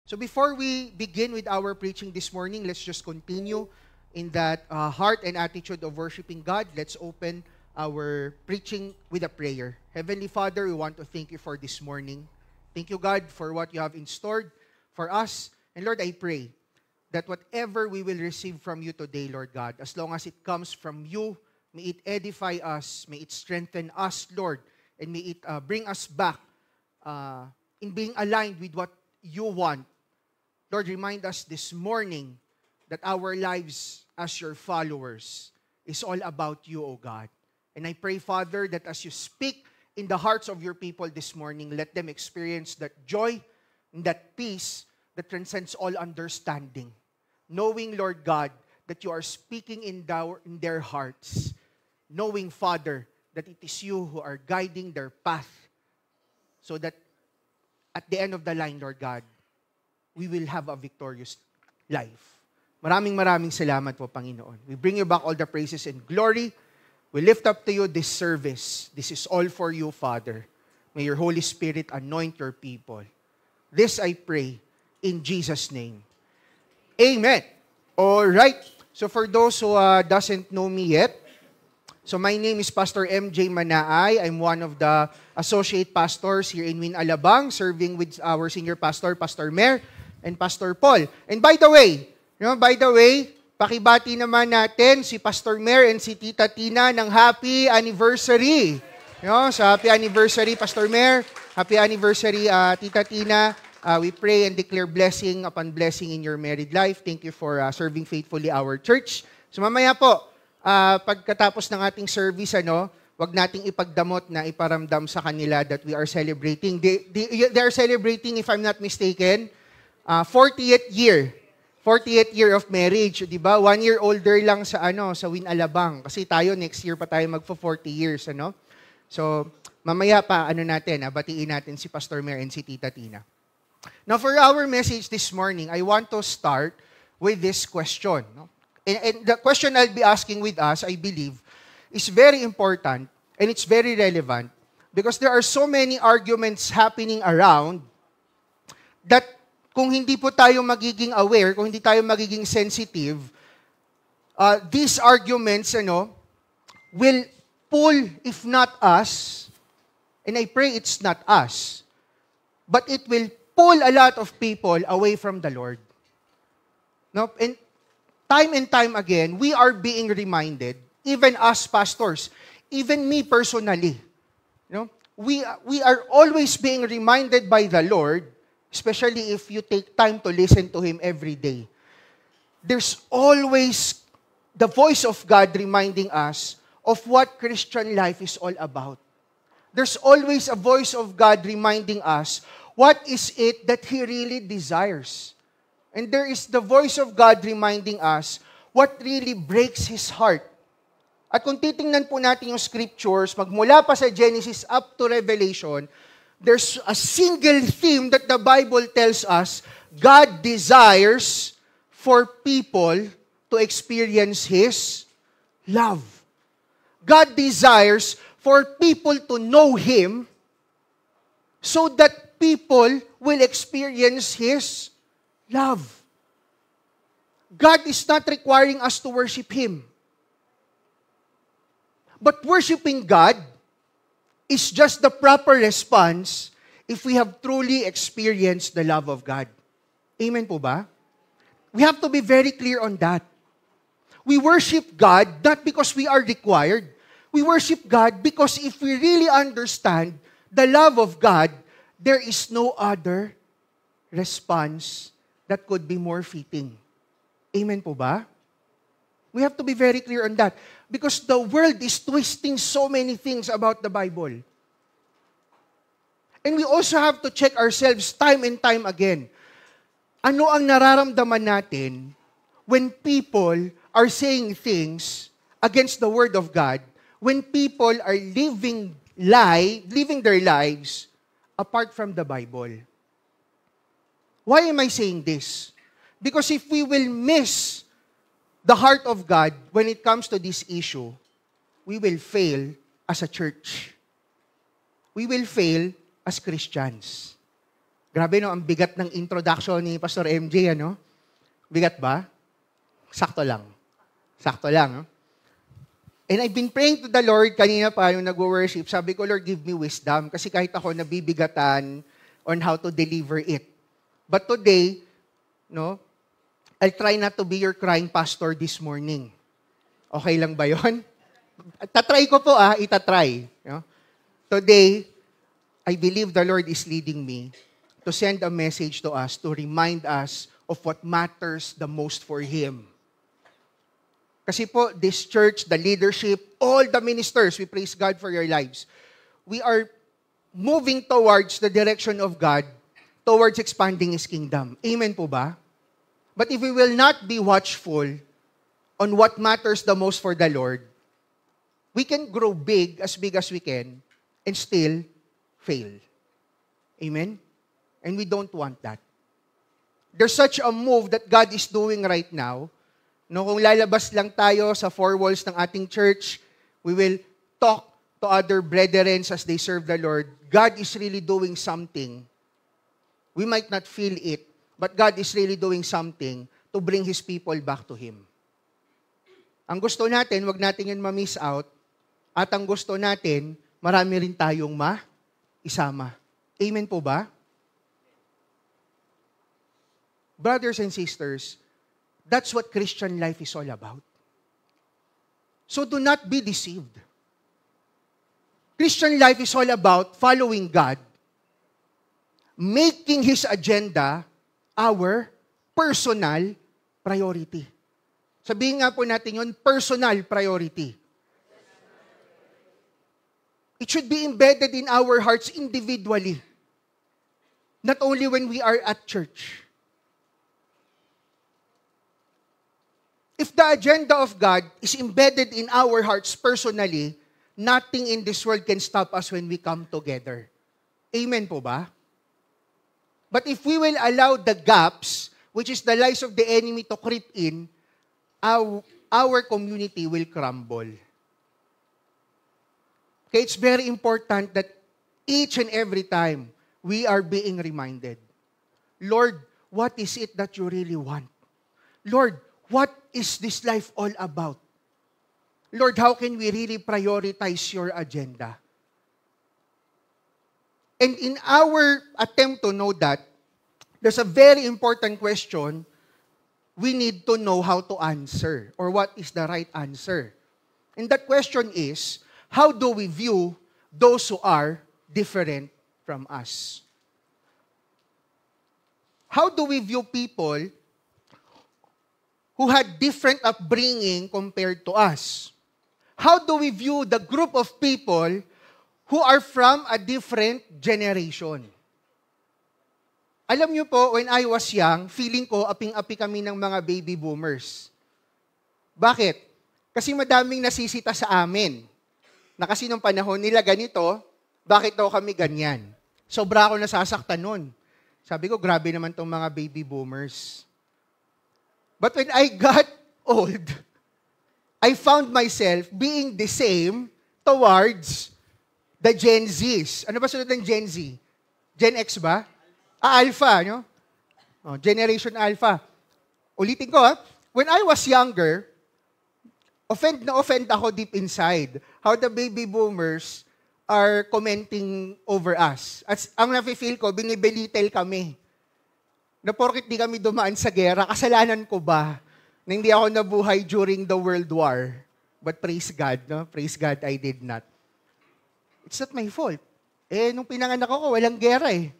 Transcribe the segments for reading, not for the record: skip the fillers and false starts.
So before we begin with our preaching this morning, let's just continue in that heart and attitude of worshiping God. Let's open our preaching with a prayer. Heavenly Father, we want to thank you for this morning. Thank you, God, for what you have in store for us. And Lord, I pray that whatever we will receive from you today, Lord God, as long as it comes from you, may it edify us, may it strengthen us, Lord, and may it bring us back in being aligned with what you want. Lord, remind us this morning that our lives as your followers is all about you, O God. And I pray, Father, that as you speak in the hearts of your people this morning, let them experience that joy and that peace that transcends all understanding. Knowing, Lord God, that you are speaking in their hearts. Knowing, Father, that it is you who are guiding their path so that at the end of the line, Lord God, we will have a victorious life. Maraming salamat po, Panginoon. We bring you back all the praises and glory. We lift up to you this service. This is all for you, Father. May your Holy Spirit anoint your people. This I pray in Jesus' name. Amen. All right. So for those who doesn't know me yet, so my name is Pastor MJ Manaay. I'm one of the associate pastors here in Win Alabang, serving with our senior pastor, Pastor Mer, and Pastor Paul. And by the way, pakibati naman natin si Pastor Mer and si Tita Tina ng happy anniversary. Sa happy anniversary, Pastor Mer, happy anniversary, Tita Tina. We pray and declare blessing upon blessing in your married life. Thank you for serving faithfully our church. So mamaya po, pagkatapos ng ating service, wag nating ipagdamot na iparamdam sa kanila that we are celebrating. They are celebrating, if I'm not mistaken, 40th year of marriage, 'di ba? 1 year older lang sa Win Alabang kasi tayo next year pa tayo magfo 40 years, So, mamaya pa batiin natin si Pastor Mer and si Tita Tina. Now, for our message this morning, I want to start with this question, And the question I'll be asking with us, I believe, is very important and it's very relevant because there are so many arguments happening around that kung hindi po tayo magiging aware, kung hindi tayo magiging sensitive, these arguments, will pull, if not us, and I pray it's not us, but it will pull a lot of people away from the Lord. And time again, we are being reminded, even us pastors, even me personally, we are always being reminded by the Lord, especially if you take time to listen to Him every day. There's always the voice of God reminding us of what Christian life is all about. There's always a voice of God reminding us what is it that He really desires. And there is the voice of God reminding us what really breaks His heart. At kung titingnan po natin yung scriptures, magmula pa sa Genesis up to Revelation, there's a single theme that the Bible tells us God desires for people to experience His love. God desires for people to know Him so that people will experience His love. God is not requiring us to worship Him. But worshiping God is just the proper response if we have truly experienced the love of God. Amen po ba? We have to be very clear on that. We worship God not because we are required. We worship God because if we really understand the love of God, there is no other response that could be more fitting. Amen po ba? We have to be very clear on that because the world is twisting so many things about the Bible. And we also have to check ourselves time and time again. Ano ang nararamdaman natin when people are saying things against the Word of God, when people are living their lives apart from the Bible? Why am I saying this? Because if we will miss the heart of God when it comes to this issue, we will fail as a church. We will fail as Christians. Grabe no, ang bigat ng introduction ni Pastor MJ, ano? Bigat ba? Sakto lang. Sakto lang. No? And I've been praying to the Lord kanina pa yung nag-worship. Sabi ko, Lord, give me wisdom. Kasi kahit ako nabibigatan on how to deliver it. But today, no, I'll try not to be your crying pastor this morning. Okay lang ba yun? Tatry ko po itatry. No? Today, I believe the Lord is leading me to send a message to us to remind us of what matters the most for Him. Kasi po, this church, the leadership, all the ministers, we praise God for your lives. We are moving towards the direction of God, towards expanding His kingdom. Amen po ba? But if we will not be watchful on what matters the most for the Lord, we can grow big as we can, and still fail. Amen? And we don't want that. There's such a move that God is doing right now. No, kung lalabas lang tayo sa four walls ng ating church, we will talk to other brethren as they serve the Lord. God is really doing something. We might not feel it, but God is really doing something to bring His people back to Him. Ang gusto natin, wag natin yun ma-miss out. At ang gusto natin, marami rin tayong isama. Amen po ba? Brothers and sisters, that's what Christian life is all about. So do not be deceived. Christian life is all about following God, making His agenda our personal priority. Sabihin nga po natin yun, personal priority. It should be embedded in our hearts individually. Not only when we are at church. If the agenda of God is embedded in our hearts personally, nothing in this world can stop us when we come together. Amen po ba? But if we will allow the gaps, which is the lies of the enemy to creep in, our community will crumble. Okay, it's very important that each and every time we are being reminded, Lord, what is it that you really want? Lord, what is this life all about? Lord, how can we really prioritize your agenda? And in our attempt to know that, there's a very important question we need to know how to answer, or what is the right answer. And that question is, how do we view those who are different from us? How do we view people who had different upbringing compared to us? How do we view the group of people who are from a different generation? Alam niyo po, when I was young, feeling ko aping-api kami ng mga baby boomers. Bakit? Kasi madaming nasisita sa amin. Na kasi nung panahon nila ganito, bakit daw kami ganyan? Sobra ako nasasaktan nun. Sabi ko, grabe naman tong mga baby boomers. But when I got old, I found myself being the same towards the Gen Zs. Ano ba sunod ng Gen Z? Gen X ba? Alpha, no? Generation Alpha. Ulitin ko, when I was younger, offend ako deep inside how the baby boomers are commenting over us. At ang nafe-feel ko, binibelitel kami. Na porkit di kami dumaan sa gera, kasalanan ko ba na hindi ako nabuhay during the World War? But praise God, no? Praise God, I did not. It's not my fault. Nung pinanganak ako, walang gera eh.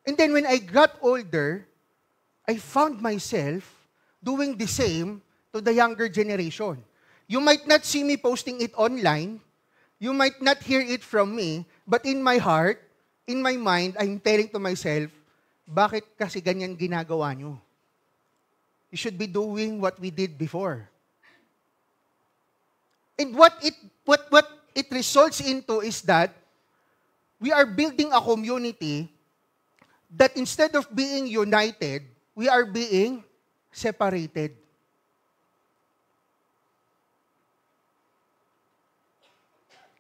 And then when I got older, I found myself doing the same to the younger generation. You might not see me posting it online. You might not hear it from me. But in my heart, in my mind, I'm telling to myself, bakit kasi ganyan ginagawa nyo? You should be doing what we did before. And what it results into is that we are building a community that instead of being united, we are being separated.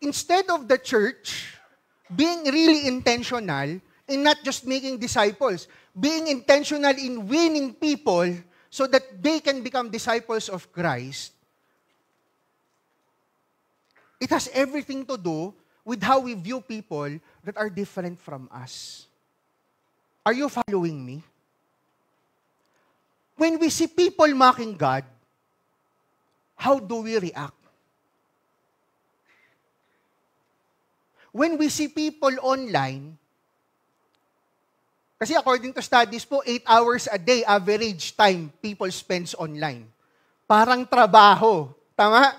Instead of the church being really intentional in not just making disciples, being intentional in winning people so that they can become disciples of Christ, it has everything to do with how we view people that are different from us. Are you following me? When we see people mocking God, how do we react? When we see people online, kasi according to studies po, 8 hours a day average time people spends online. Parang trabaho. Tama?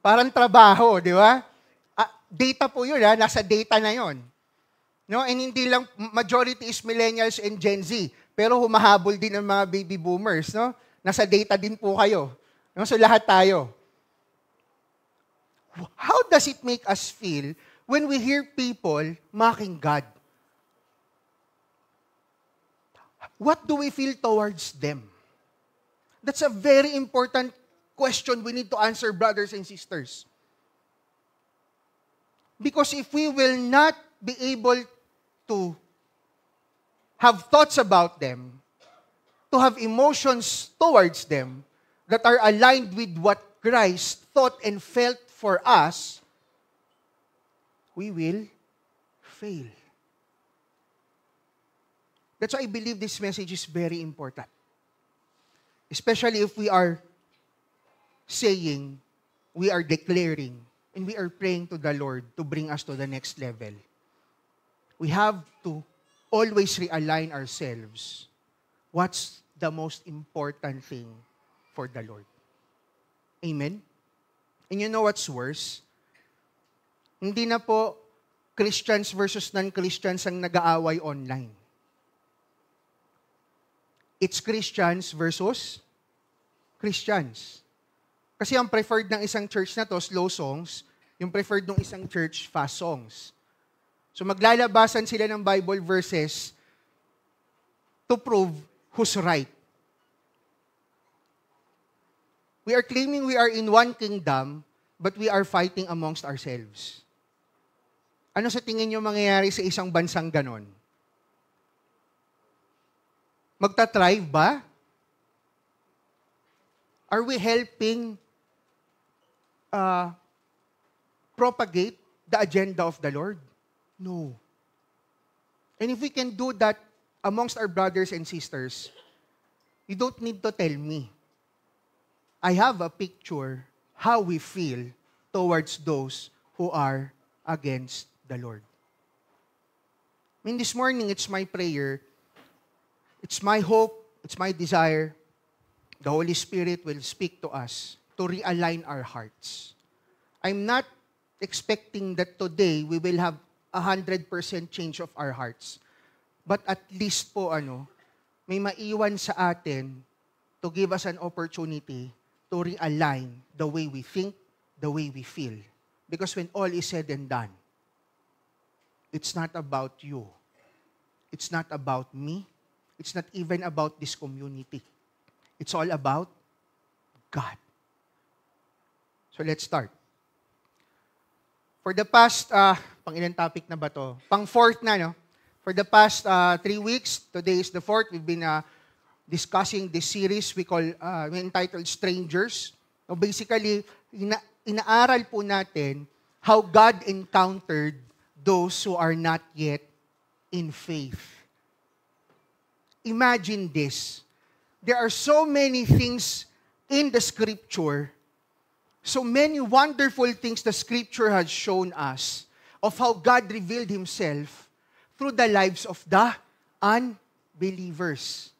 Parang trabaho, di ba? Data po yun, nasa data na yun. No? And hindi lang, majority is millennials and Gen Z. Pero humahabol din ang mga baby boomers. No? Nasa data din po kayo. No? So lahat tayo. How does it make us feel when we hear people mocking God? What do we feel towards them? That's a very important question we need to answer, brothers and sisters. Because if we will not be able to have thoughts about them, to have emotions towards them that are aligned with what Christ thought and felt for us, we will fail. That's why I believe this message is very important. Especially if we are saying, we are declaring, and we are praying to the Lord to bring us to the next level. We have to always realign ourselves. What's the most important thing for the Lord? Amen? And you know what's worse? Hindi na po Christians versus non-Christians ang nag-aaway online. It's Christians versus Christians. Kasi ang preferred ng isang church na to, slow songs. Yung preferred ng isang church, fast songs. So maglalabasan sila ng Bible verses to prove who's right. We are claiming we are in one kingdom, but we are fighting amongst ourselves. Ano sa tingin niyo mangyayari sa isang bansang ganon? Magta-thrive ba? Are we helping propagate the agenda of the Lord? No. And if we can do that amongst our brothers and sisters, you don't need to tell me. I have a picture how we feel towards those who are against the Lord. I mean, this morning, it's my prayer, it's my hope, it's my desire, the Holy Spirit will speak to us to realign our hearts. I'm not expecting that today we will have 100% change of our hearts. But at least po, may maiwan sa atin to give us an opportunity to realign the way we think, the way we feel. Because when all is said and done, it's not about you. It's not about me. It's not even about this community. It's all about God. So let's start. For the past, pang-ilang topic na ba to? Pang-fourth na, no? For the past 3 weeks, today is the fourth, we've been discussing this series we entitled Strangers. So basically, inaaral po natin how God encountered those who are not yet in faith. Imagine this. There are so many things in the Scripture, so many wonderful things the Scripture has shown us of how God revealed Himself through the lives of the unbelievers.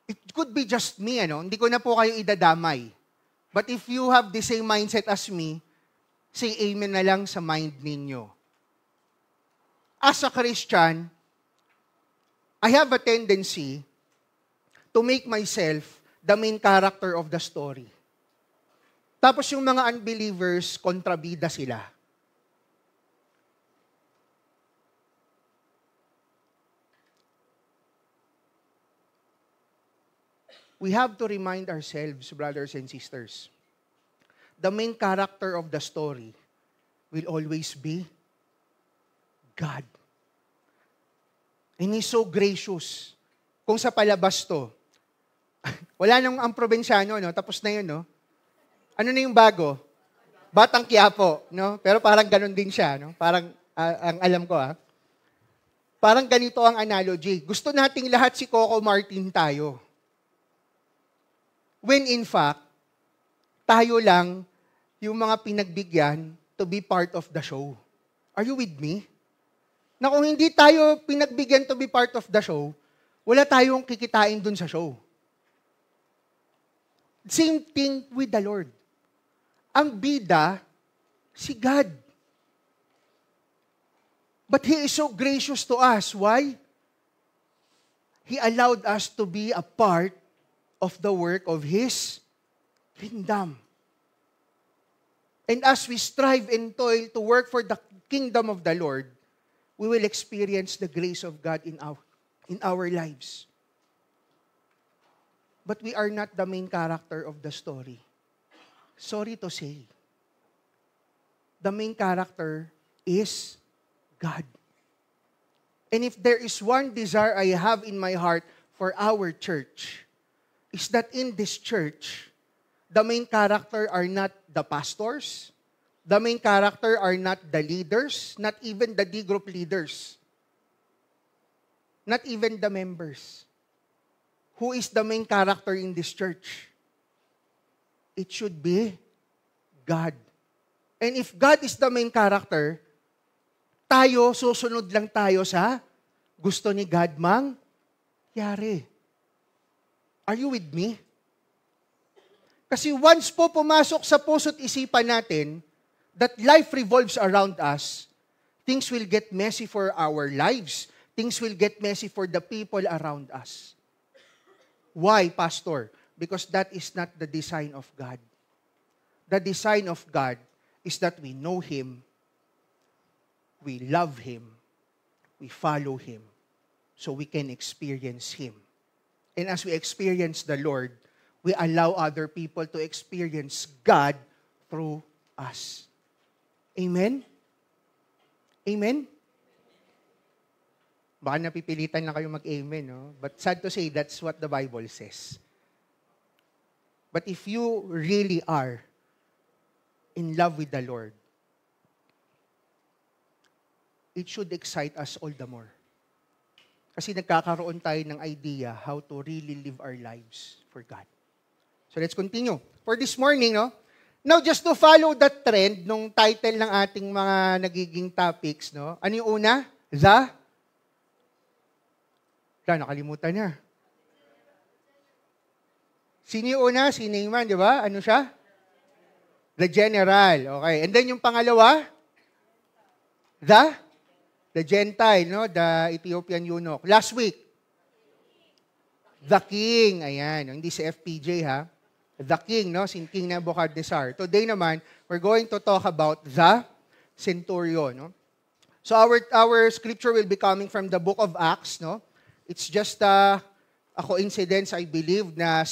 It could be just me, hindi ko na po kayo idadamay. But if you have the same mindset as me, say amen na lang sa mind ninyo. As a Christian, I have a tendency to make myself the main character of the story. Tapos yung mga unbelievers, kontrabida sila. We have to remind ourselves, brothers and sisters, the main character of the story will always be God. And He's so gracious. Kung sa palabas to, wala nang ang probinsyano, no? Tapos na yun, no? Ano na yung bago? Batang Quiapo, no? Pero parang ganun din siya, no? Parang, ang alam ko, parang ganito ang analogy. Gusto nating lahat si Coco Martin tayo. When in fact, tayo lang yung mga pinagbigyan to be part of the show. Are you with me? Na kung hindi tayo pinagbigyan to be part of the show, wala tayong kikitain dun sa show. Same thing with the Lord. Ang bida, si God. But He is so gracious to us. Why? He allowed us to be a part of the work of His kingdom. And as we strive and toil to work for the kingdom of the Lord, we will experience the grace of God in our lives. But we are not the main character of the story. Sorry to say. The main character is God. And if there is one desire I have in my heart for our church, is that in this church, the main character are not the pastors. The main character are not the leaders, not even the D group leaders. Not even the members. Who is the main character in this church? It should be God. And if God is the main character, tayo, susunod lang tayo sa gusto ni God mangyari. Are you with me? Kasi once po pumasok sa puso't isipan natin that life revolves around us, things will get messy for our lives. Things will get messy for the people around us. Why, Pastor? Because that is not the design of God. The design of God is that we know Him, we love Him, we follow Him, so we can experience Him. And as we experience the Lord, we allow other people to experience God through us. Amen? Amen? Baka napipilitan lang kayo mag-amen, no? But sad to say, that's what the Bible says. But if you really are in love with the Lord, it should excite us all the more. Kasi nagkakaroon tayo ng idea how to really live our lives for God. So let's continue. For this morning, no? Now, just to follow that trend nung title ng ating mga nagiging topics, no? Ano yung una? Nakalimutan niya. Sino yung una? Si Naaman, di ba? Ano siya? The general. Okay. And then yung pangalawa? The Gentile, no? The Ethiopian eunuch. Last week? The king. Ayan. Hindi si FPJ, ha? The king, no? Si King Nebuchadnezzar. Today naman, we're going to talk about the centurion, no? So our scripture will be coming from the book of Acts, no? It's just a coincidence, I believe, na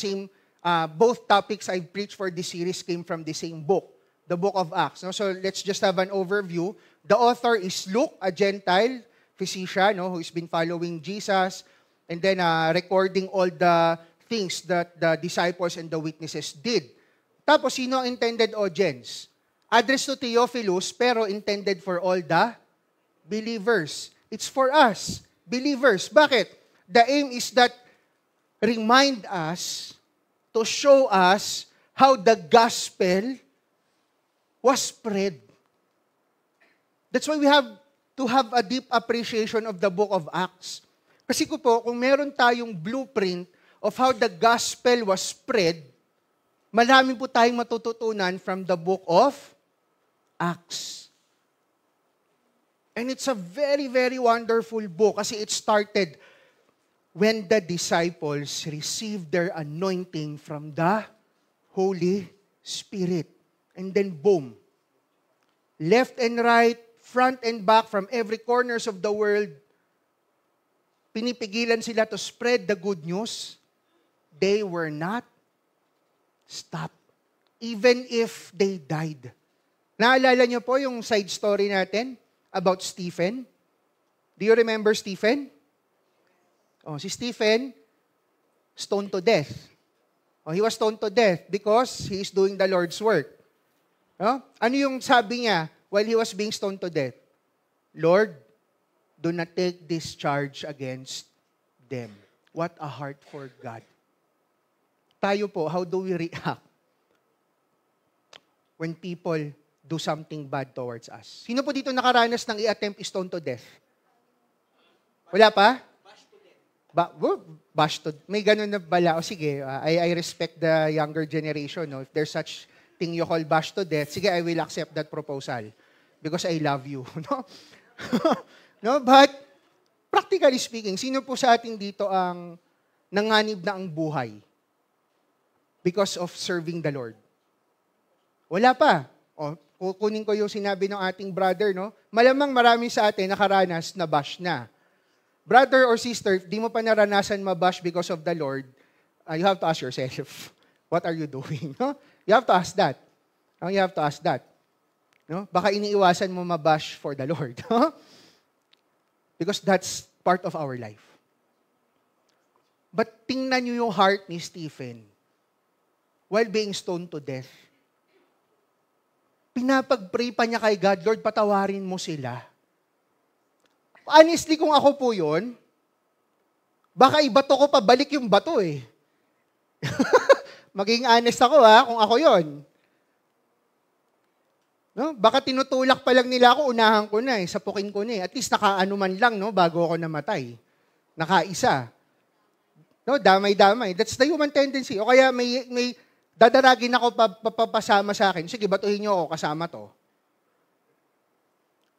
both topics I preached for this series came from the same book, the book of Acts. No? So let's just have an overview. The author is Luke, a Gentile physician, no, who's been following Jesus and then recording all the things that the disciples and the witnesses did. Tapos, sino ang intended audience? Addressed to Theophilus, pero intended for all the believers. It's for us, believers. Bakit? The aim is that remind us, to show us how the gospel was spread. That's why we have to have a deep appreciation of the book of Acts. Kasi kung meron tayong blueprint of how the gospel was spread, marami po tayong matututunan from the book of Acts. And it's a very, very wonderful book kasi it started when the disciples received their anointing from the Holy Spirit. And then boom, left and right, front and back, from every corners of the world, pinipigilan sila to spread the good news. They were not stopped. Even if they died, Naalala niyo po yung side story natin about Stephen? Do you remember Stephen? Oh, si Stephen, stoned to death. Oh, he was stoned to death because he is doing the Lord's work. Oh? Ano yung sabi niya while he was being stoned to death? Lord, do not take this charge against them. What a heart for God. Tayo po, how do we react when people do something bad towards us? Sino po dito nakaranas ng i-attempt stone to death? Wala pa? Bash to death. May ganun na bala. O sige, I respect the younger generation. No? If there's such thing you call bash to death, sige, I will accept that proposal because I love you. No? No, but practically speaking, sino po sa atin dito ang nanganib na ang buhay because of serving the Lord? Wala pa. O, kukunin ko yung sinabi ng ating brother, no? Malamang marami sa atin nakaranas na bash na. Brother or sister, if di mo pa naranasan mabash because of the Lord, you have to ask yourself, what are you doing? No? You have to ask that. No? You have to ask that. No? Baka iniiwasan mo mabash for the Lord. Because that's part of our life. But tingnan niyo yung heart ni Stephen while being stoned to death. Pinapag-pray pa niya kay God, Lord, patawarin mo sila. Honestly, kung ako po yun, baka ibato ko pa balik yung bato eh. Maging honest ako kung ako yon. No? Baka tinutulak pa lang nila ako, unahan ko na sapukin ko na At least nakaano man lang bago ako namatay. Nakaisa. No, damay-damay. That's the human tendency. O kaya may dadaragin ako papasama sa akin. Sige, batuhin niyo ako kasama to.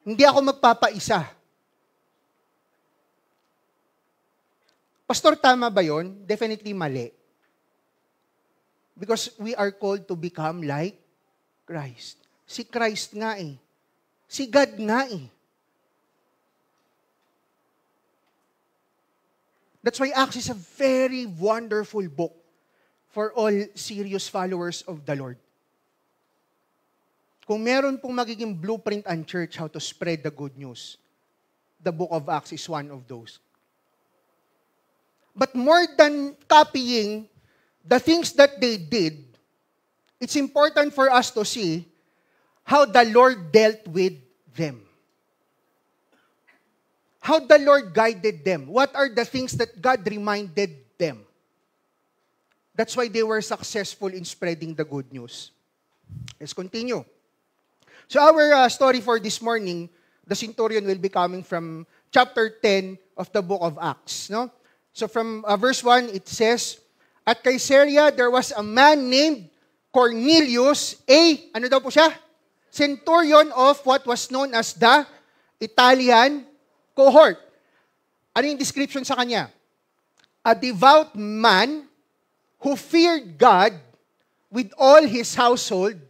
Hindi ako magpapaisa. Pastor, tama ba yon? Definitely mali. Because we are called to become like Christ. Si Christ nga Si God nga That's why Acts is a very wonderful book for all serious followers of the Lord. Kung meron pong magiging blueprint ang church how to spread the good news, the book of Acts is one of those. But more than copying the things that they did, it's important for us to see how the Lord dealt with them. How the Lord guided them. What are the things that God reminded them? That's why they were successful in spreading the good news. Let's continue. So our story for this morning, the centurion will be coming from chapter 10 of the book of Acts. No? So from verse 1, it says, At Caesarea, there was a man named Cornelius, ano daw po siya? Centurion of what was known as the Italian cohort. Ano yung description sa kanya? A devout man who feared God with all his household,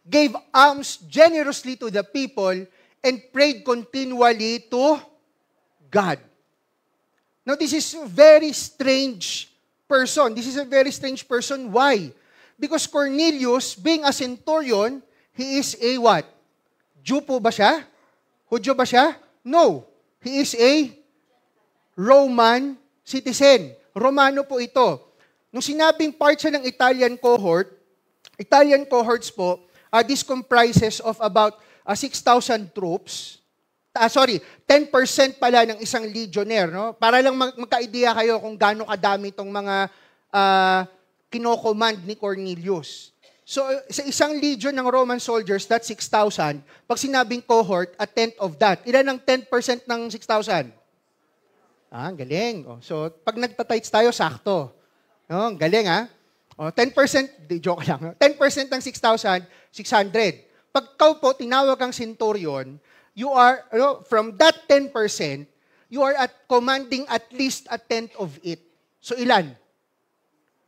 gave alms generously to the people, and prayed continually to God. Now, this is a very strange person. This is a very strange person. Why? Because Cornelius, being a centurion, he is a what? Jew po ba siya? Hudyo ba siya? No. He is a Roman citizen. Romano po ito. Nung sinabing part siya ng Italian cohorts po, this comprises of about 6,000 troops. 10% pala ng isang legionnaire. No? Para lang magka-idea kayo kung gaano kadami itong mga kinocommand ni Cornelius. So, sa isang legion ng Roman soldiers, that's 6,000. Pag sinabing cohort, a tenth of that. Ilan ang 10% ng 6,000? Ang galing. So, pag nagtatights tayo, sakto. No, galing 10%, joke lang. 10% ng 6,000, 600. Pag ikaw po, tinawag kang centurion, you are, from that 10%, you are commanding at least a tenth of it. So ilan?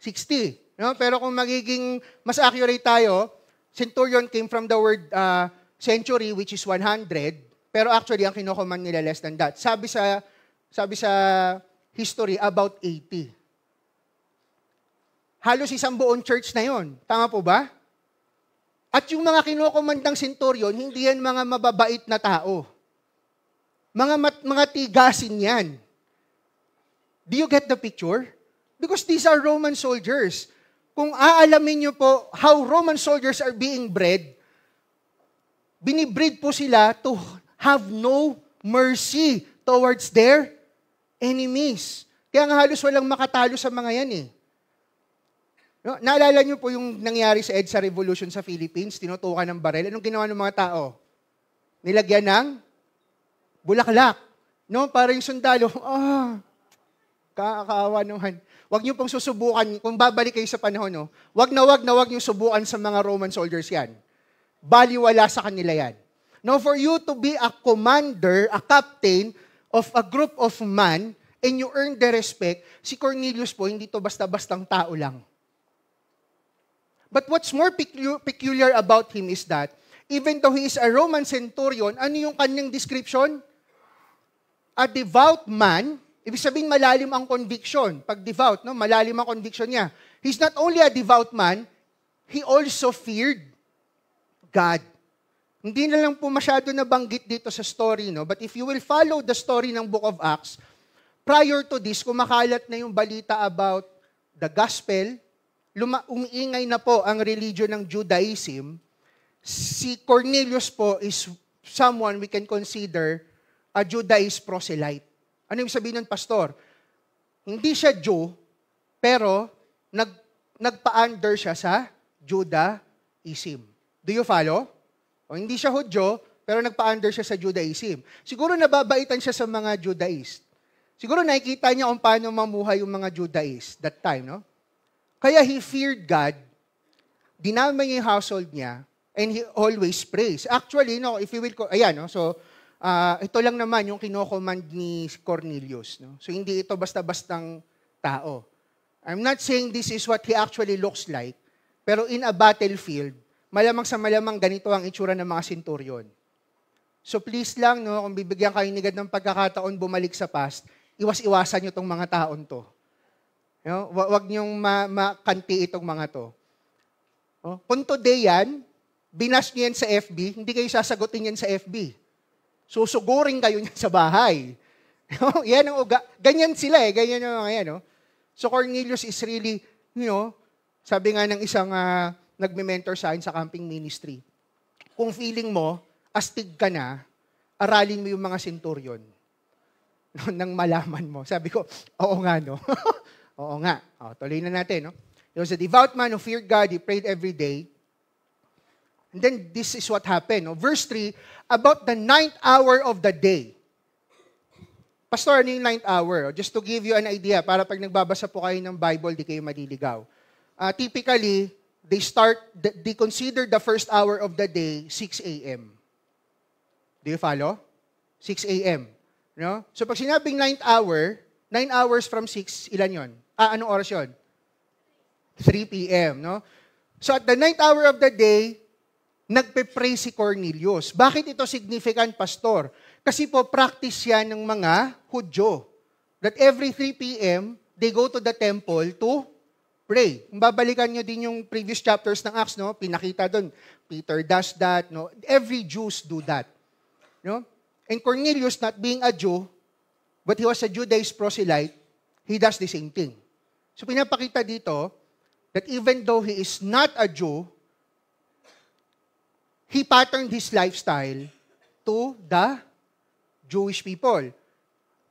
60. No? Pero kung magiging mas accurate tayo, centurion came from the word century, which is 100. Pero actually, ang kinocommand nila less than that. Sabi sa history, about 80. Halos isang buong church na yon. Tama po ba? At yung mga kinokomandang senturyon, hindi yan mga mababait na tao. Mga tigasin yan. Do you get the picture? Because these are Roman soldiers. Kung aalamin niyo po how Roman soldiers are being bred, binibreed po sila to have no mercy towards their enemies. Kaya nga halos walang makatalo sa mga yan eh. No? Naalala niyo po yung nangyari sa EDSA Revolution sa Philippines, tinutukan ng baril. Anong ginawa ng mga tao? Nilagyan ng bulaklak. No? Para yung sundalo, kakaawa naman. Huwag niyo pong susubukan, kung babalik kayo sa panahon, no? Huwag niyo subukan sa mga Roman soldiers yan. Baliwala sa kanila yan. Now, for you to be a commander, a captain of a group of man, and you earn the respect, si Cornelius po, hindi to basta-bastang tao lang. But what's more peculiar about him is that, even though he is a Roman centurion, ano yung kanyang description? A devout man. Ibig sabihin, malalim ang conviction. Pag devout, no? Malalim ang conviction niya. He's not only a devout man, he also feared God. Hindi na lang po masyado nabanggit dito sa story, no? But if you will follow the story ng Book of Acts, prior to this, kumakalat na yung balita about the gospel, umiingay na po ang religion ng Judaism. Si Cornelius po is someone we can consider a Judaist proselyte. Ano yung sabihin ng pastor? Hindi siya Jew, pero nagpa-under siya sa Judaism. Do you follow? O hindi siya Hudyo, pero nagpa-under siya sa Judaism. Siguro nababaitan siya sa mga Judaist. Siguro nakikita niya kung paano mamuhay yung mga Judaist that time, no? Kaya he feared God, dinamay niya yung household niya, and he always prays. Actually, no, if you will, ayan, no, so, ito lang naman yung kinocommand ni Cornelius. No? So, hindi ito basta-bastang tao. I'm not saying this is what he actually looks like, pero in a battlefield, malamang sa malamang ganito ang itsura ng mga centurion. So, please lang, no, kung bibigyan kayo ni God ng pagkakataon bumalik sa past, iwas-iwasan nyo itong mga taon to. No? Huwag nyong makanti itong mga to. No? Kung today yan, binash nyo yan sa FB, hindi kayo sasagutin yan sa FB. Susugurin kayo niya sa bahay. Yan ang ganyan sila eh. Ganyan yung mga yan. No? So Cornelius is really, sabi nga ng isang nagme-mentor sa akin sa camping ministry, kung feeling mo, astig ka na, aralin mo yung mga centurion. Nang malaman mo. Sabi ko, oo nga, no? Oo nga. Tuloy na natin, no? He was a devout man who feared God. He prayed every day. And then this is what happened. No? Verse 3, about the 9th hour of the day. Pastor, ano yung 9th hour? Just to give you an idea, para pag nagbabasa po kayo ng Bible, di kayo maliligaw. Typically, they consider the first hour of the day 6 a.m. Do you follow? 6 a.m. No? So pag sinabing 9th hour, 9 hours from 6, ilan yon? Anong oras yon? 3 p.m. No? So at the 9th hour of the day, nagpe-pray si Cornelius. Bakit ito significant, Pastor? Kasi po, practice yan ng mga Hudyo. That every 3 p.m., they go to the temple to pray. Kung babalikan nyo din yung previous chapters ng Acts, no? Pinakita doon, Peter does that. No? Every Jews do that. No? And Cornelius, not being a Jew, but he was a Judaist proselyte, he does the same thing. So pinapakita dito that even though he is not a Jew, he patterned his lifestyle to the Jewish people.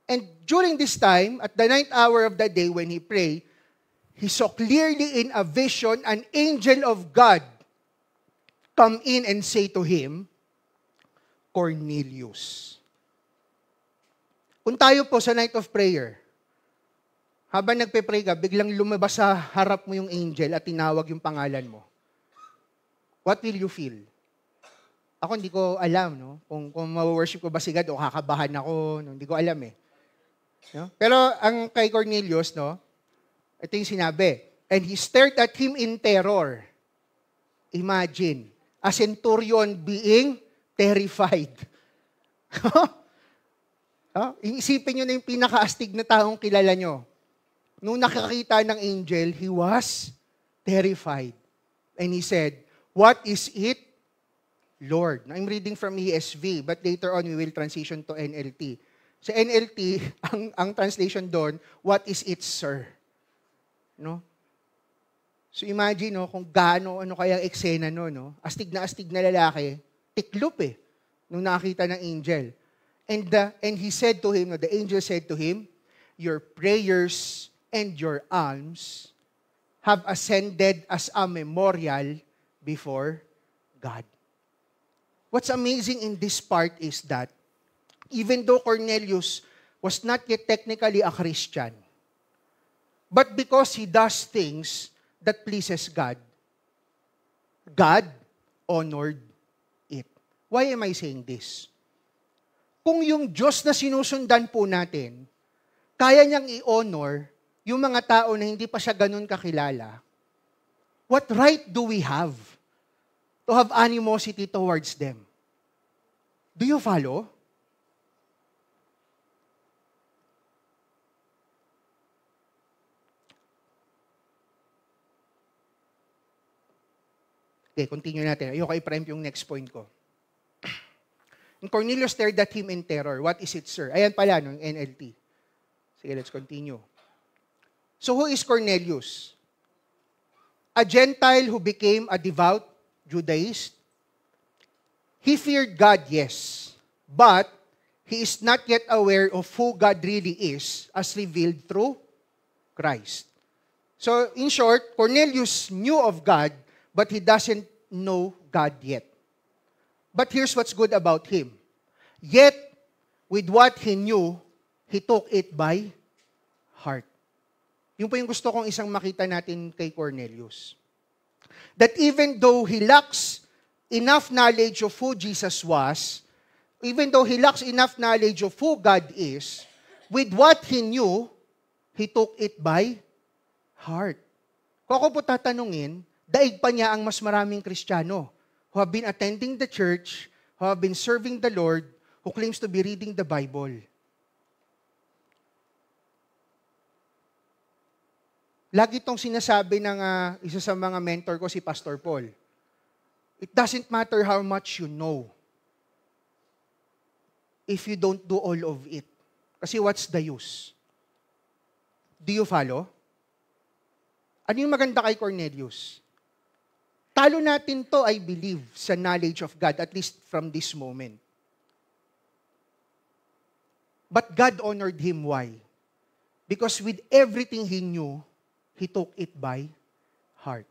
And during this time, at the 9th hour of the day when he prayed, he saw clearly in a vision an angel of God come in and say to him, Cornelius. Kung tayo po sa night of prayer, habang nagpe-pray ka, biglang lumabas sa harap mo yung angel at tinawag yung pangalan mo. What will you feel? Ako hindi ko alam, no? Kung ma-worship ko ba si God o kakabahan ako, no? Hindi ko alam eh. No? Pero ang kay Cornelius, no? Ito yung sinabi. And he stared at him in terror. Imagine, a centurion being terrified. Isipin nyo na yung pinakaastig na taong kilala nyo. Nung nakakita ng angel, he was terrified. And he said, What is it, Lord? I'm reading from ESV, but later on we will transition to NLT. Sa NLT, ang translation doon, what is it, sir? No? So imagine, no, kung gaano, ano kaya ang eksena no? Astig na lalaki, tiklop nung nakita ng angel. And he said to him, the angel said to him, your prayers and your alms have ascended as a memorial before God. What's amazing in this part is that even though Cornelius was not yet technically a Christian, but because he does things that pleases God, God honored it. Why am I saying this? Kung yung Diyos na sinusundan po natin, kaya niyang i-honor yung mga tao na hindi pa siya ganun kakilala, what right do we have to have animosity towards them? Do you follow? Okay, continue natin. Ayoko i-prime yung next point ko. And Cornelius stared at him in terror. What is it, sir? Ayan pala, no, NLT. Sige, let's continue. So who is Cornelius? A Gentile who became a devout Judaist. He feared God, yes, but he is not yet aware of who God really is as revealed through Christ. So in short, Cornelius knew of God, but he doesn't know God yet. But here's what's good about him. Yet, with what he knew, he took it by heart. Yung po yung gusto kong isang makita natin kay Cornelius. That even though he lacks enough knowledge of who Jesus was, even though he lacks enough knowledge of who God is, with what he knew, he took it by heart. Kung ako po tatanungin, daig pa niya ang mas maraming Kristiyano who have been attending the church, who have been serving the Lord, who claims to be reading the Bible. Lagi itong sinasabi ng isa sa mga mentor ko, si Pastor Paul. It doesn't matter how much you know if you don't do all of it. Kasi what's the use? Do you follow? Ano yung maganda kay Cornelius? Talo natin to, I believe, sa knowledge of God, at least from this moment. But God honored him. Why? Because with everything he knew, he took it by heart.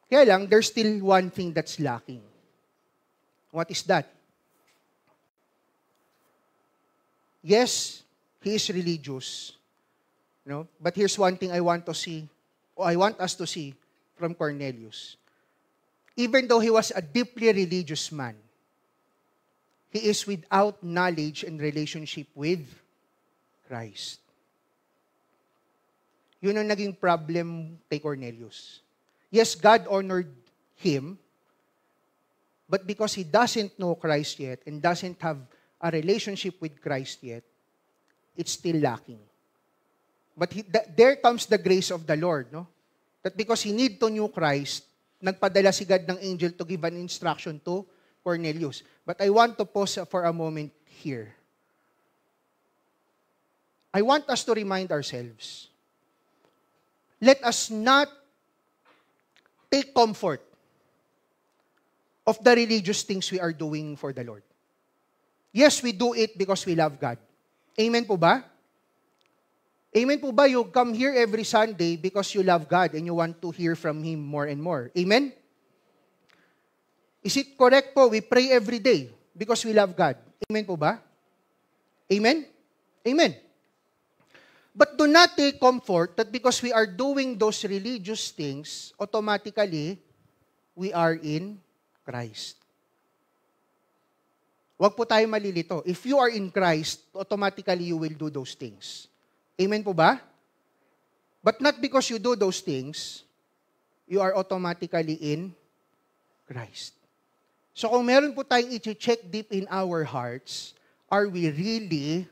Kaya lang, there's still one thing that's lacking. What is that? Yes, he is religious. No? But here's one thing I want to see, or I want us to see from Cornelius. Even though he was a deeply religious man, he is without knowledge and relationship with Christ. Yun ang naging problem kay Cornelius. Yes, God honored him, but because he doesn't know Christ yet and doesn't have a relationship with Christ yet, it's still lacking. But there comes the grace of the Lord, no? That because he need to know Christ, nagpadala si God ng angel to give an instruction to Cornelius. But I want to pause for a moment here. I want us to remind ourselves, let us not take comfort of the religious things we are doing for the Lord. Yes, we do it because we love God. Amen po ba? Amen po ba? You come here every Sunday because you love God and you want to hear from Him more and more. Amen? Is it correct po? We pray every day because we love God. Amen po ba? Amen? Amen. But do not take comfort that because we are doing those religious things, automatically, we are in Christ. Huwag po tayo malilito. If you are in Christ, automatically you will do those things. Amen po ba? But not because you do those things, you are automatically in Christ. So kung meron po tayong i-check deep in our hearts, are we really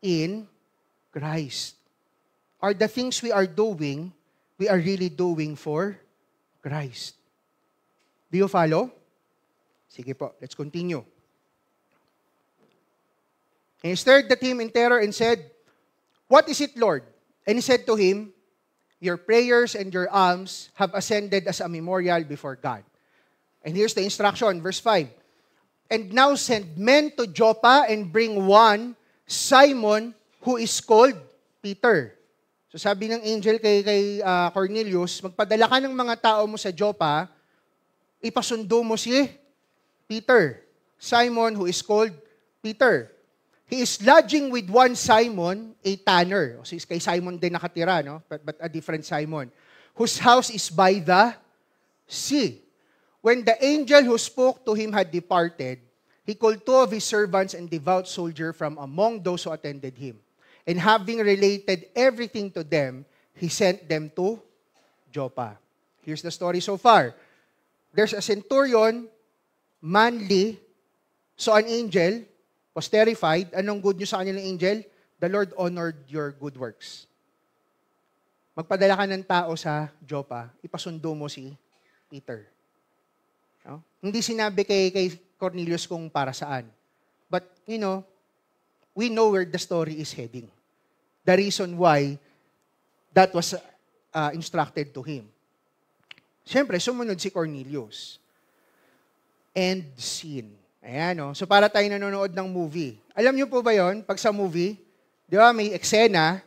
in Christ? Are the things we are doing, we are really doing for Christ? Do you follow? Sige po, let's continue. And he stared at him in terror and said, "What is it, Lord?" And he said to him, "Your prayers and your alms have ascended as a memorial before God." And here's the instruction, verse 5. "And now send men to Joppa and bring one, Simon, who is called Peter." So sabi ng angel kay Cornelius, magpadala ka ng mga tao mo sa Joppa, ipasundo mo si Peter. Simon, who is called Peter. He is lodging with one Simon, a tanner. So kay Simon din nakatira, no? But a different Simon. Whose house is by the sea. When the angel who spoke to him had departed, he called two of his servants and devout soldiers from among those who attended him. And having related everything to them, he sent them to Joppa. Here's the story so far. There's a centurion, manly, saw an angel, was terrified. Anong good news sa kanilang angel? The Lord honored your good works. Magpadala ka ng tao sa Joppa, ipasundo mo si Peter. No? Hindi sinabi kay Cornelius kung para saan. But, we know where the story is heading. The reason why that was instructed to him. Siyempre, sumunod si Cornelius. End scene. Ayan, no? So para tayo nanonood ng movie. Alam niyo po ba yon? Pag sa movie, di ba, may eksena,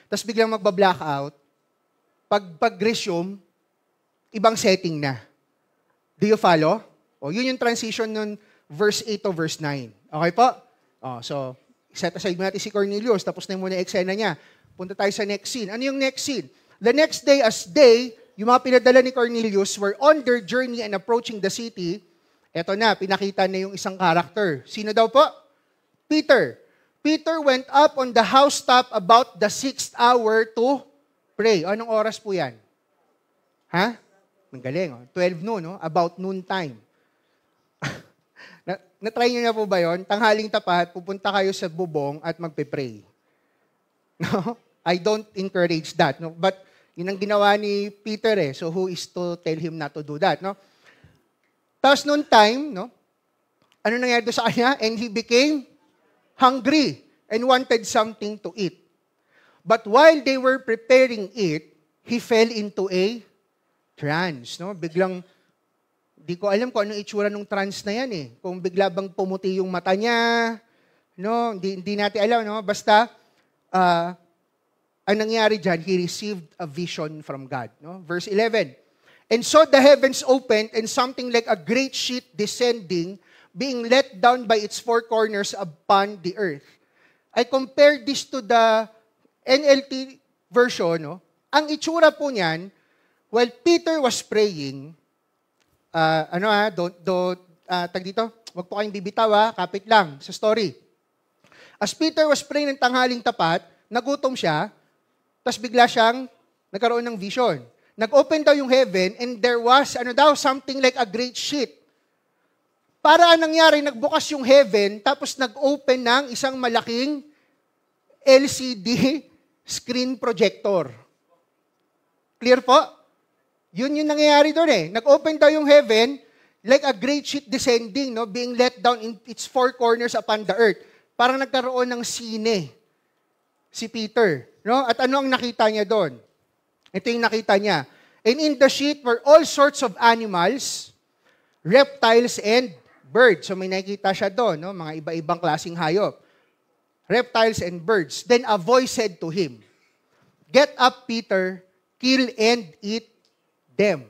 tapos biglang magba-blackout, pag-resume, ibang setting na. Do you follow? O, yun yung transition nun verse 8 to verse 9. Okay po? So, set aside mo natin si Cornelius, tapos na muna yung eksena niya. Punta tayo sa next scene. Ano yung next scene? The next day, as day, yung mga pinadala ni Cornelius were on their journey and approaching the city. Eto na, pinakita na yung isang character. Sino daw po? Peter. Peter went up on the housetop about the 6th hour to pray. Anong oras po yan? Ha? Magaling. 12 noon, no? About noon time. Na-try nyo na po ba yun? Tanghaling tapat, pupunta kayo sa bubong at magpe-pray. No? I don't encourage that. No? But yun ang ginawa ni Peter eh. So who is to tell him not to do that? No? Tapos noon time, no? Ano nangyari doon sa kanya? And he became hungry and wanted something to eat. But while they were preparing it, he fell into a trance. No? Biglang, di ko alam kung anong itsura ng trance na yan eh. Kung bigla bang pumuti yung mata niya, no? Hindi natin alam. No? Basta, ang nangyari dyan, he received a vision from God. No? Verse 11, "And saw the heavens opened and something like a great sheet descending, being let down by its four corners upon the earth." I compared this to the NLT version. No? Ang itsura po niyan, while Peter was praying, tag dito, wag po kayong bibitaw kapit lang sa story. As Peter was praying ng tanghaling tapat, nagutom siya, tapos bigla siyang nagkaroon ng vision. Nag-open daw yung heaven and there was, something like a great sheet. Para anong nangyari, nagbukas yung heaven, tapos nag-open ng isang malaking LCD screen projector. Clear po? Yun yung nangyayari doon eh. Nag-open daw yung heaven, like a great sheet descending, no, being let down in its four corners upon the earth. Parang nagkaroon ng sine si Peter. No? At ano ang nakita niya doon? Ito yung nakita niya. And in the sheet were all sorts of animals, reptiles, and birds. So may nakita siya doon, no? Mga iba-ibang klaseng hayop. Reptiles and birds. Then a voice said to him, "Get up, Peter, kill and eat them."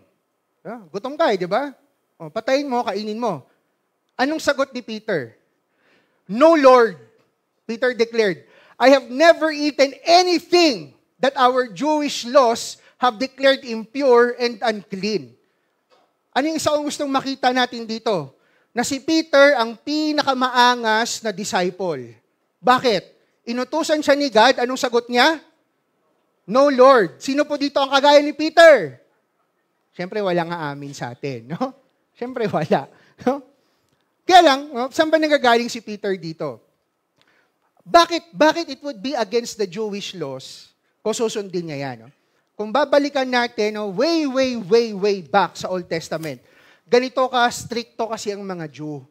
Gutom ka di ba? Patayin mo, kainin mo. Anong sagot ni Peter? "No, Lord," Peter declared, "I have never eaten anything that our Jewish laws have declared impure and unclean." Ano yung isa kong gustong makita natin dito? Na si Peter ang pinakamaangas na disciple. Bakit? Inutusan siya ni God, anong sagot niya? "No, Lord." Sino po dito ang kagaya ni Peter? Siyempre, wala nga amin sa atin. No? Siyempre, wala. No? Kaya lang, no? Saan ba nagagaling si Peter dito? Bakit it would be against the Jewish laws kung susundin niya yan? No? Kung babalikan natin, no, way back sa Old Testament, ganito ka-stricto kasi ang mga Jew.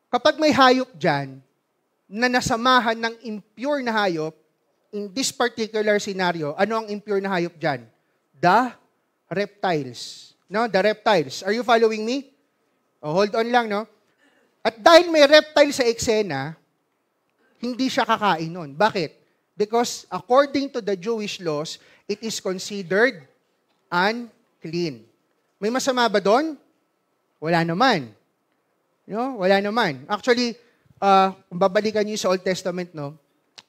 Kapag may hayop dyan, na nasamahan ng impure na hayop, in this particular scenario, ano ang impure na hayop dyan? The reptiles. No? The reptiles. Are you following me? Oh, hold on lang, no? At dahil may reptile sa eksena, hindi siya kakain nun. Bakit? Because according to the Jewish laws, it is considered unclean. May masama ba doon? Wala naman. No? Wala naman. Actually, kung babalikan niyo sa Old Testament, no,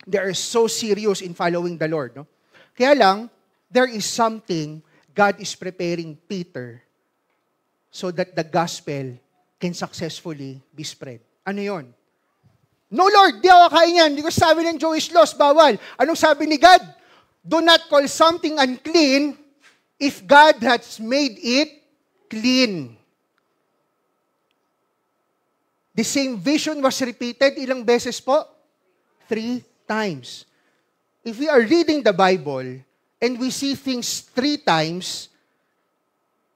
they are so serious in following the Lord. No? Kaya lang, there is something God is preparing Peter so that the gospel can successfully be spread. Ano yon? No, Lord, di ako kain yan. Hindi ko sabi ng Jewish laws, bawal. Anong sabi ni God? Do not call something unclean if God has made it clean. The same vision was repeated ilang beses po? 3 times. If we are reading the Bible and we see things 3 times,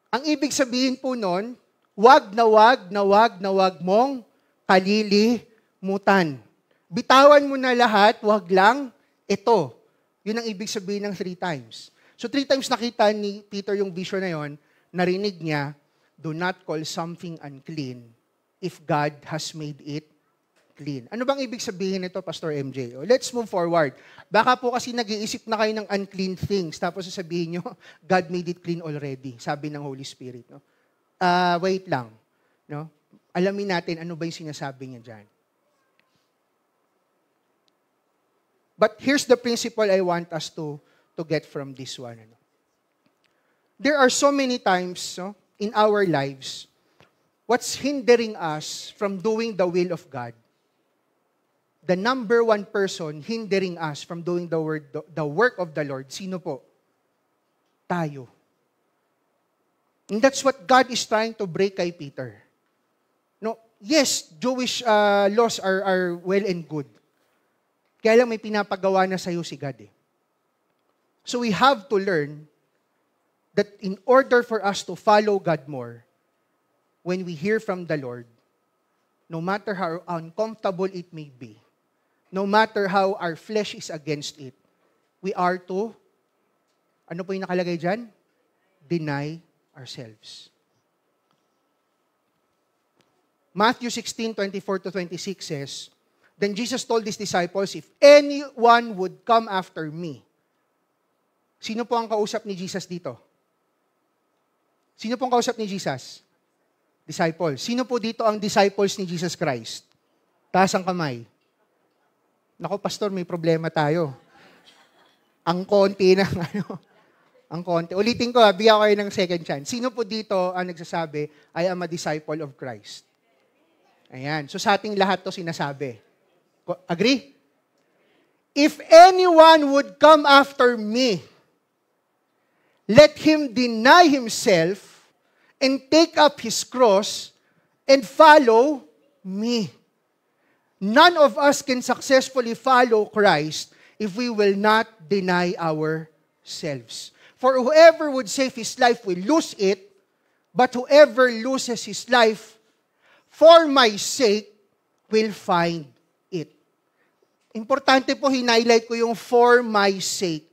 ang ibig sabihin po nun, wag mong kalilimutan. Bitawan mo na lahat, wag lang ito. Yun ang ibig sabihin ng 3 times. So 3 times nakita ni Peter yung vision na yon, narinig niya, do not call something unclean if God has made it clean. Ano bang ibig sabihin nito, Pastor MJ? Let's move forward. Baka po kasi nag-iisip na kayo ng unclean things, tapos sasabihin nyo, God made it clean already, sabi ng Holy Spirit. No? Wait lang. No? Alamin natin ano ba yung sinasabi niya dyan. But here's the principle I want us to get from this one. Ano? There are so many times in our lives, what's hindering us from doing the will of God? The number one person hindering us from doing the work of the Lord, sino po? Tayo. And that's what God is trying to break kay Peter. No, yes, Jewish laws are well and good. Kaya lang may pinapagawa na sa'yo si God. So we have to learn that in order for us to follow God more, when we hear from the Lord, no matter how uncomfortable it may be, no matter how our flesh is against it, we are to, ano po yung nakalagay dyan? Deny ourselves. Matthew 16:24-26 says, then Jesus told his disciples, if anyone would come after me, sino po ang kausap ni Jesus dito? Sino po ang kausap ni Jesus? Disciples. Sino po dito ang disciples ni Jesus Christ? Taas ang kamay. Naku, pastor, may problema tayo. Ang konti ng ang konti. Ulitin ko, bigyan ko kayo ng second chance. Sino po dito ang nagsasabi, I am a disciple of Christ? Ayan. So sa ating lahat to sinasabi. Agree? If anyone would come after me, let him deny himself and take up his cross and follow me. None of us can successfully follow Christ if we will not deny ourselves. For whoever would save his life will lose it, but whoever loses his life for my sake will find it. Importante po, hinighlight ko yung for my sake.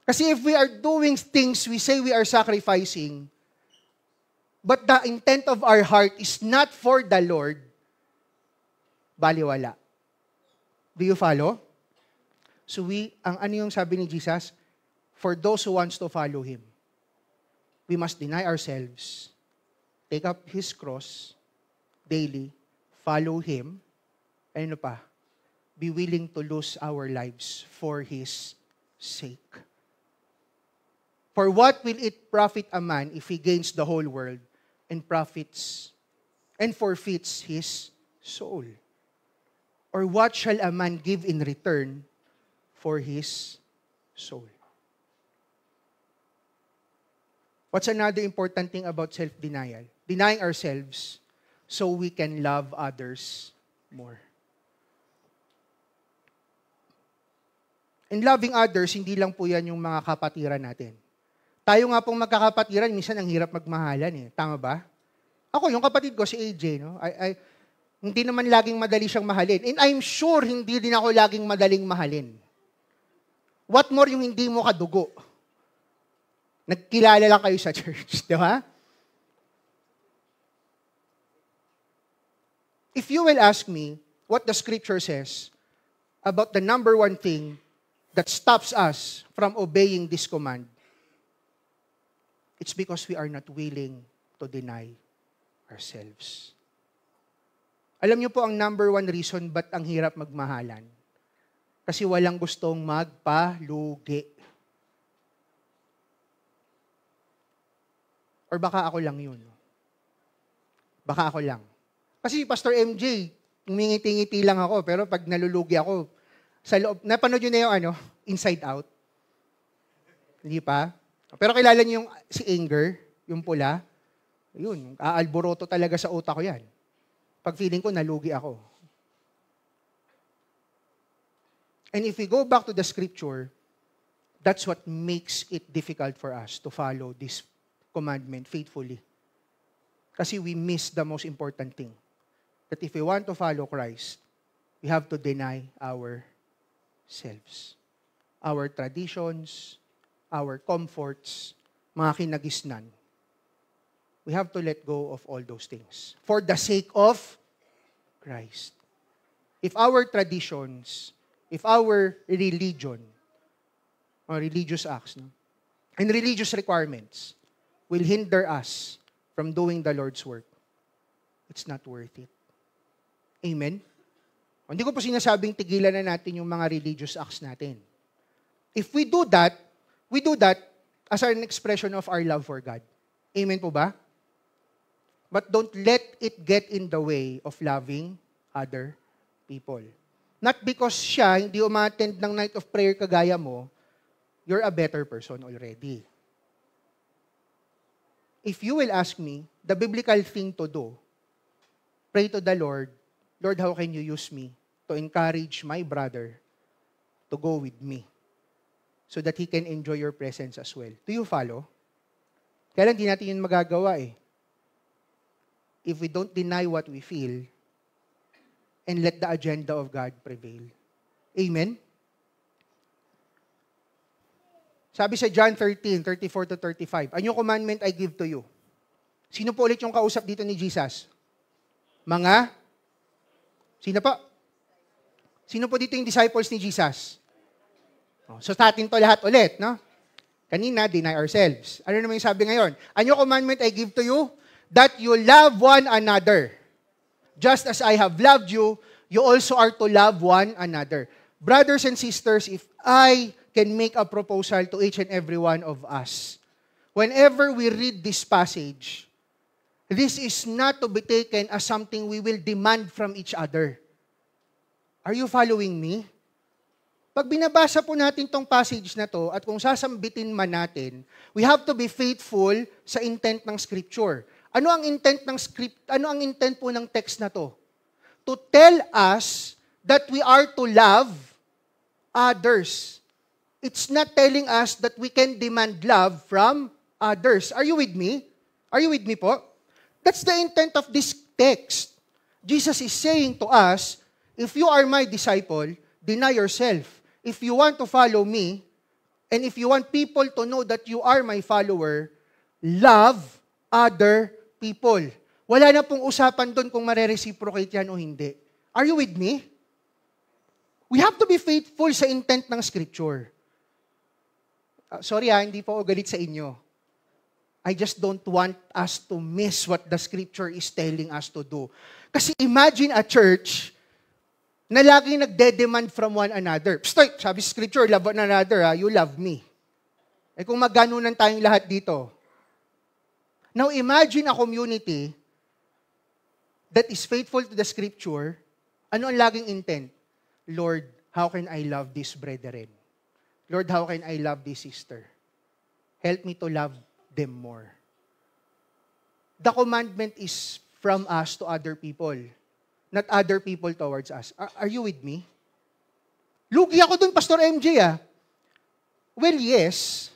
Kasi if we are doing things we say we are sacrificing, but the intent of our heart is not for the Lord, baliwala. Do you follow? So ano yung sabi ni Jesus? For those who wants to follow Him, we must deny ourselves, take up His cross daily, follow Him, and ano pa? Be willing to lose our lives for His sake. For what will it profit a man if he gains the whole world and forfeits his soul? Or what shall a man give in return for his soul? What's another important thing about self-denial? Denying ourselves so we can love others more. And loving others, hindi lang po yan yung mga kapatiran natin. Tayo nga pong magkakapatiran, minsan ang hirap magmahalan eh. Tama ba? Ako, yung kapatid ko, si AJ, no? Hindi naman laging madali siyang mahalin. And I'm sure hindi din ako laging madaling mahalin. What more yung hindi mo kadugo? Nagkilala lang kayo sa church, di ba? If you will ask me what the scripture says about the number one thing that stops us from obeying this command, it's because we are not willing to deny ourselves. Alam niyo po ang number one reason ba't ang hirap magmahalan? Kasi walang gustong magpalugi. Or baka ako lang yun. Baka ako lang. Kasi Pastor MJ, umingiti-ngiti lang ako, pero pag nalulugi ako, sa loob, napanood yun na yung Inside Out? Hindi pa? Pero kilala niyo yung si Anger, yung pula? Yun, aalboroto talaga sa utak ko yan. Pag feeling ko, nalugi ako. And if we go back to the scripture, that's what makes it difficult for us to follow this commandment faithfully. Kasi we miss the most important thing. That if we want to follow Christ, we have to deny ourselves. Our traditions, our comforts, mga kinagisnan. We have to let go of all those things for the sake of Christ. If our traditions, if our religion, or religious acts, and religious requirements will hinder us from doing the Lord's work, it's not worth it. Amen? Hindi ko po sinasabing tigilan na natin yung mga religious acts natin. If we do that as an expression of our love for God. Amen po ba? But don't let it get in the way of loving other people. Not because siya hindi umattend ng night of prayer kagaya mo, you're a better person already. If you will ask me, the biblical thing to do, pray to the Lord, Lord, how can you use me to encourage my brother to go with me so that he can enjoy your presence as well? Do you follow? Kaya lang di natin yun magagawa eh. If we don't deny what we feel and let the agenda of God prevail. Amen? Sabi sa John 13:34-35, a new commandment I give to you. Sino po ulit yung kausap dito ni Jesus? Sino po? Sino po dito yung disciples ni Jesus? So sa atin to lahat ulit, no? Kanina, deny ourselves. Ano naman yung sabi ngayon? A new commandment I give to you, that you love one another. Just as I have loved you, you also are to love one another. Brothers and sisters, if I can make a proposal to each and every one of us, whenever we read this passage, this is not to be taken as something we will demand from each other. Are you following me? Pag binabasa po natin tong passage na to, at kung sasambitin man natin, we have to be faithful sa intent ng Scripture. Ano ang intent ng script? Ano ang intent po ng text na to? To tell us that we are to love others. It's not telling us that we can demand love from others. Are you with me? Are you with me po? That's the intent of this text. Jesus is saying to us, if you are my disciple, deny yourself. If you want to follow me, and if you want people to know that you are my follower, love other people. Wala na pong usapan doon kung marereciprocate yan o hindi. Are you with me? We have to be faithful sa intent ng Scripture. Sorry hindi po ako galit sa inyo. I just don't want us to miss what the Scripture is telling us to do. Kasi imagine a church na laging nagde-demand from one another. Psst, sabi sa Scripture, love one another, you love me. Eh kung magganunan tayong lahat dito. Now imagine a community that is faithful to the Scripture. Ano ang laging intent? Lord, how can I love this brethren? Lord, how can I love this sister? Help me to love them more. The commandment is from us to other people, not other people towards us. Are you with me? Lugi ako dun, Pastor MJ, Well, yes.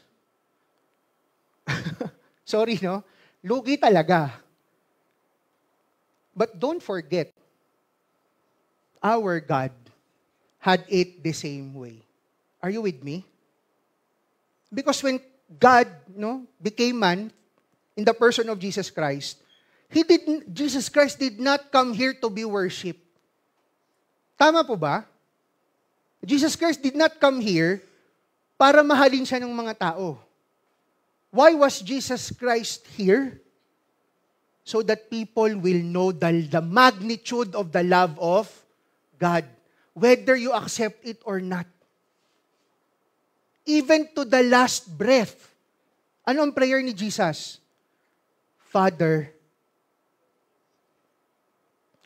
Sorry, no? Lugi talaga. But don't forget, our God had it the same way. Are you with me? Because when God, became man in the person of Jesus Christ, Jesus Christ did not come here to be worshipped. Tama po ba? Jesus Christ did not come here para mahalin siya ng mga tao. Why was Jesus Christ here? So that people will know the magnitude of the love of God, whether you accept it or not. Even to the last breath. Ano ang prayer ni Jesus? Father,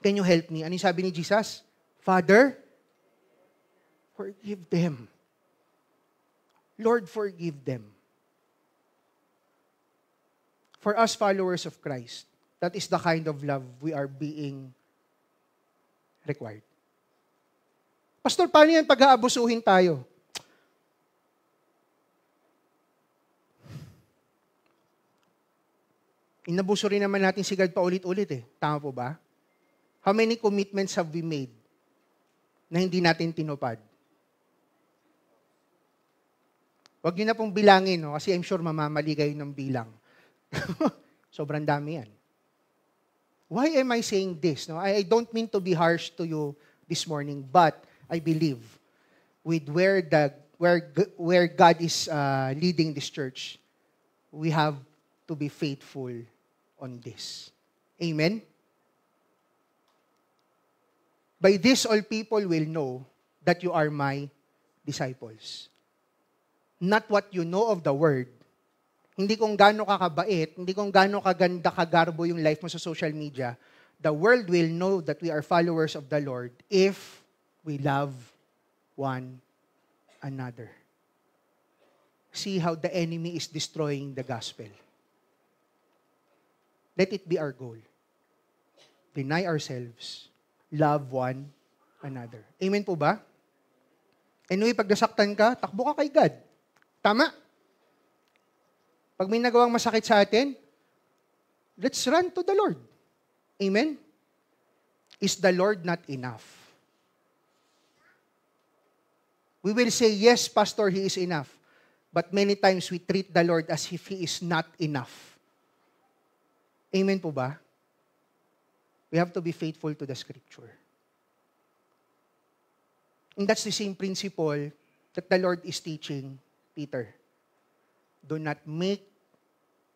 can you help me? Ano yung sabi ni Jesus? Father, forgive them. Lord, forgive them. For us followers of Christ, that is the kind of love we are being required. Pastor, paano yan pag-aabusuhin tayo? Inabuso rin naman natin si God paulit-ulit eh. Tama po ba? How many commitments have we made na hindi natin tinupad? Huwag niyo na pong bilangin, no? Kasi I'm sure mamamali kayo ng bilang. Sobrang dami yan. Why am I saying this? No? I don't mean to be harsh to you this morning, but I believe with where God is leading this church, we have to be faithful on this. Amen? By this, all people will know that you are my disciples. Not what you know of the Word. Hindi kung gaano ka kabait, hindi kung gaano kaganda kagarbo yung life mo sa social media. The world will know that we are followers of the Lord if we love one another. See how the enemy is destroying the gospel. Let it be our goal. Deny ourselves. Love one another. Amen po ba? Anyway, pag nasaktan ka, takbo ka kay God. Tama? Pag may nagawang masakit sa atin, let's run to the Lord. Amen? Is the Lord not enough? We will say, yes, Pastor, He is enough. But many times we treat the Lord as if He is not enough. Amen po ba? We have to be faithful to the Scripture. And that's the same principle that the Lord is teaching Peter. Do not make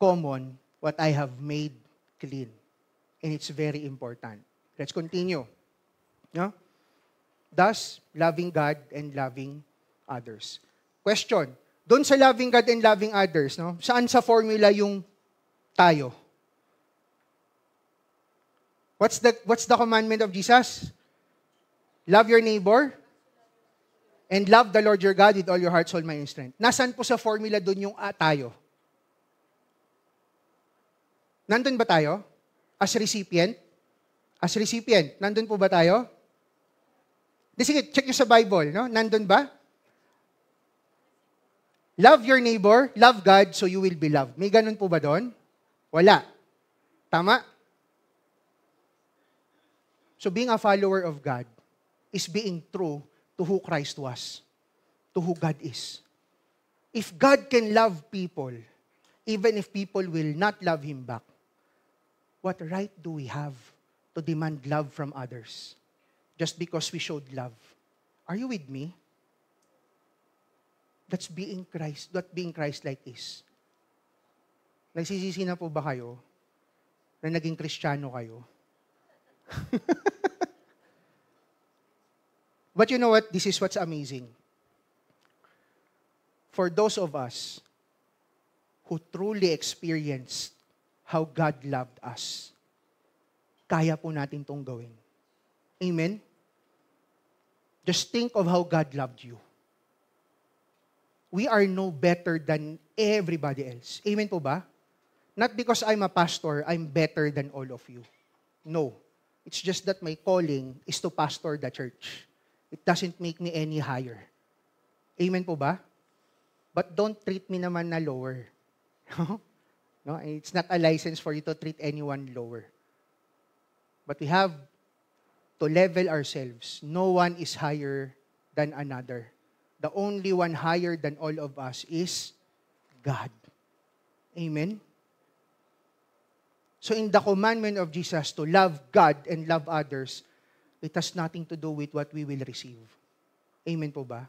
common what I have made clean. And it's very important. Let's continue. No? Thus, loving God and loving others. Question, doon sa loving God and loving others, no? Saan sa formula yung tayo? What's the commandment of Jesus? Love your neighbor and love the Lord your God with all your heart, soul, mind, and strength. Nasaan po sa formula doon yung tayo? Nandun ba tayo? As recipient? As recipient, nandun po ba tayo? Sige, check nyo sa Bible, no? Nandun ba? Love your neighbor, love God, so you will be loved. May ganun po ba doon? Wala. Tama? So being a follower of God is being true to who Christ was, to who God is. If God can love people, even if people will not love Him back, what right do we have to demand love from others just because we showed love? Are you with me? That's being Christ, what being Christ-like is. Nagsisisi na po ba kayo na naging Kristiyano kayo? But you know what? This is what's amazing. For those of us who truly experienced how God loved us, kaya po natin itong gawin. Amen? Just think of how God loved you. We are no better than everybody else. Amen po ba? Not because I'm a pastor, I'm better than all of you. No. It's just that my calling is to pastor the church. It doesn't make me any higher. Amen po ba? But don't treat me naman na lower. No? And it's not a license for you to treat anyone lower. But we have to level ourselves. No one is higher than another. The only one higher than all of us is God. Amen? So in the commandment of Jesus to love God and love others, it has nothing to do with what we will receive. Amen po ba?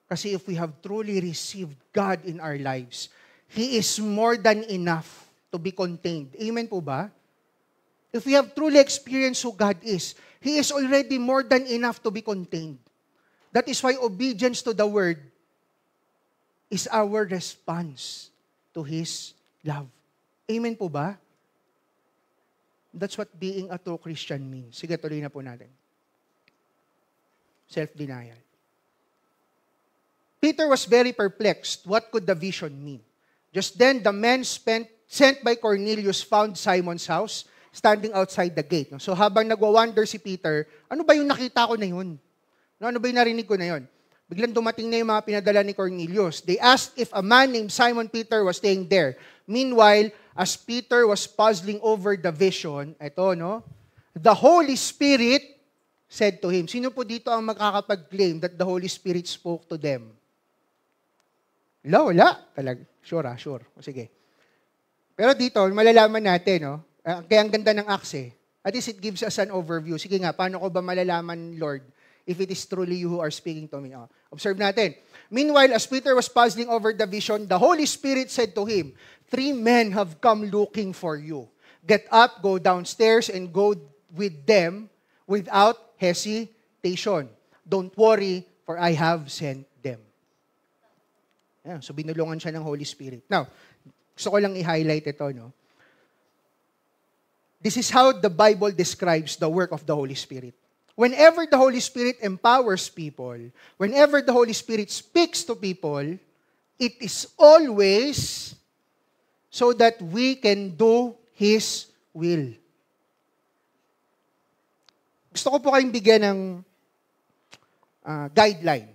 Kasi if we have truly received God in our lives, He is more than enough to be contained. Amen po ba? If we have truly experienced who God is, He is already more than enough to be contained. That is why obedience to the Word is our response to His love. Amen po ba? That's what being a true Christian means. Sige, tuloy na po natin. Self-denial. Peter was very perplexed. What could the vision mean? Just then, the men sent by Cornelius found Simon's house standing outside the gate. So habang nagwa-wonder si Peter, ano ba yung nakita ko na yun? Ano ba yung narinig ko na yun? Biglang dumating na yung mga pinadala ni Cornelius. They asked if a man named Simon Peter was staying there. Meanwhile, as Peter was puzzling over the vision, the Holy Spirit said to him. Sino po dito ang makakapag-claim that the Holy Spirit spoke to them? Wala. Talaga. Sure. Sige. Pero dito, malalaman natin, kaya ang ganda ng Acts, at least it gives us an overview. Sige nga, paano ko ba malalaman, Lord, if it is truly you who are speaking to me? Observe natin. Meanwhile, as Peter was puzzling over the vision, the Holy Spirit said to him, 3 men have come looking for you. Get up, go downstairs, and go with them without hesitation. Don't worry, for I have sent them. So binulungan siya ng Holy Spirit. Now, gusto ko lang i-highlight ito, This is how the Bible describes the work of the Holy Spirit. Whenever the Holy Spirit empowers people, whenever the Holy Spirit speaks to people, it is always so that we can do His will. Gusto ko po kayong bigyan ng guideline.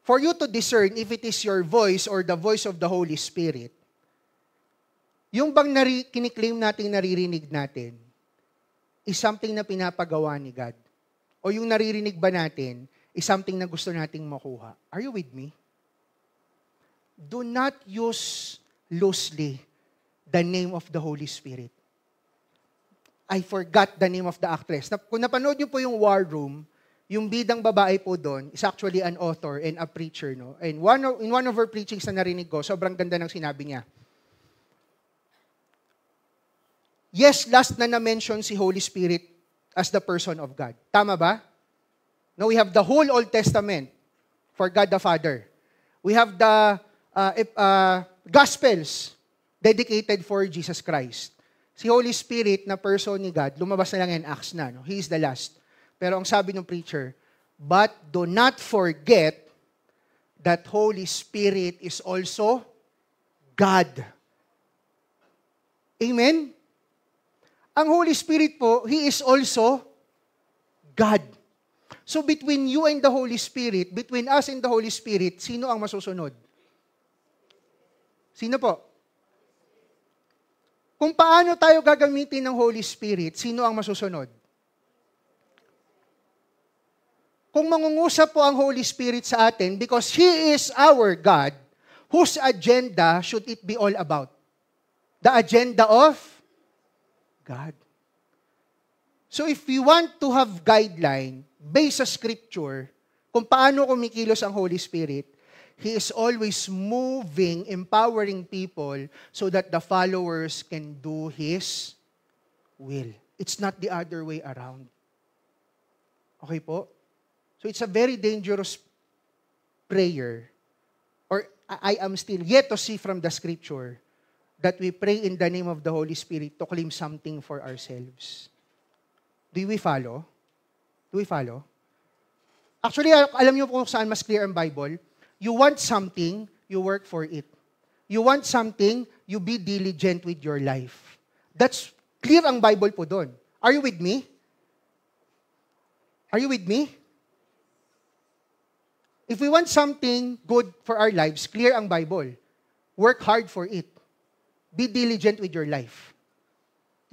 For you to discern if it is your voice or the voice of the Holy Spirit, yung bang kiniklaim natin naririnig natin is something na pinapagawa ni God? O yung naririnig ba natin is something na gusto nating makuha? Are you with me? Do not use loosely the name of the Holy Spirit. I forgot the name of the actress. Kung napanood niyo po yung War Room, yung bidang babae po doon is actually an author and a preacher. And in one of her preachings na narinig ko, sobrang ganda ng sinabi niya. Yes, last na na-mention si Holy Spirit as the person of God. Tama ba? No, we have the whole Old Testament for God the Father. We have the Gospels dedicated for Jesus Christ. Si Holy Spirit na person ni God, lumabas na lang in Acts na. He is the last. Pero ang sabi ng preacher, but do not forget that Holy Spirit is also God. Amen? Ang Holy Spirit po, He is also God. So between you and the Holy Spirit, between us and the Holy Spirit, sino ang masusunod? Sino po? Kung paano tayo gagamitin ng Holy Spirit, sino ang masusunod? Kung mangungusap po ang Holy Spirit sa atin, because He is our God, whose agenda should it be all about? The agenda of God. So if we want to have guideline based sa Scripture, kung paano kumikilos ang Holy Spirit, He is always moving, empowering people so that the followers can do His will. It's not the other way around. Okay po? So it's a very dangerous prayer, or I am still yet to see from the Scripture that we pray in the name of the Holy Spirit to claim something for ourselves. Do we follow? Do we follow? Actually, alam niyo po kung saan mas clear ang Bible? You want something, you work for it. You want something, you be diligent with your life. That's clear ang Bible po doon. Are you with me? Are you with me? If we want something good for our lives, clear ang Bible. Work hard for it. Be diligent with your life.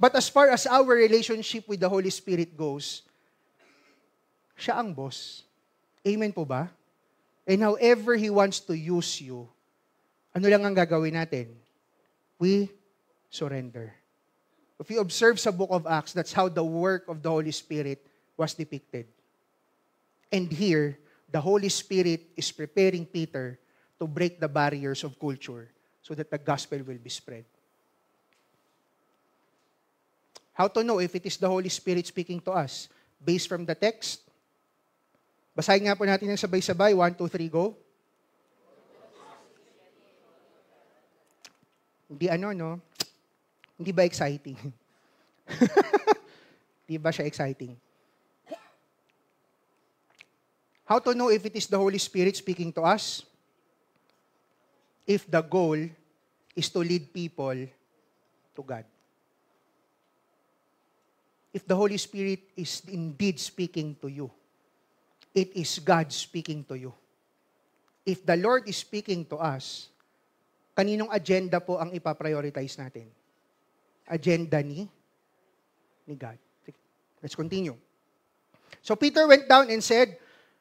But as far as our relationship with the Holy Spirit goes, siya ang boss. Amen po ba? And however He wants to use you, ano lang ang gagawin natin? We surrender. If you observe sa book of Acts, that's how the work of the Holy Spirit was depicted. And here, the Holy Spirit is preparing Peter to break the barriers of culture so that the gospel will be spread. How to know if it is the Holy Spirit speaking to us? Based from the text. Basahin nga po natin ng sabay-sabay. 1, 2, 3, go. Hindi Hindi ba exciting? Hindi ba siya exciting? How to know if it is the Holy Spirit speaking to us? If the goal is to lead people to God. If the Holy Spirit is indeed speaking to you, it is God speaking to you. If the Lord is speaking to us, kaninong agenda po ang ipaprioritize natin? Agenda ni God. Let's continue. So Peter went down and said,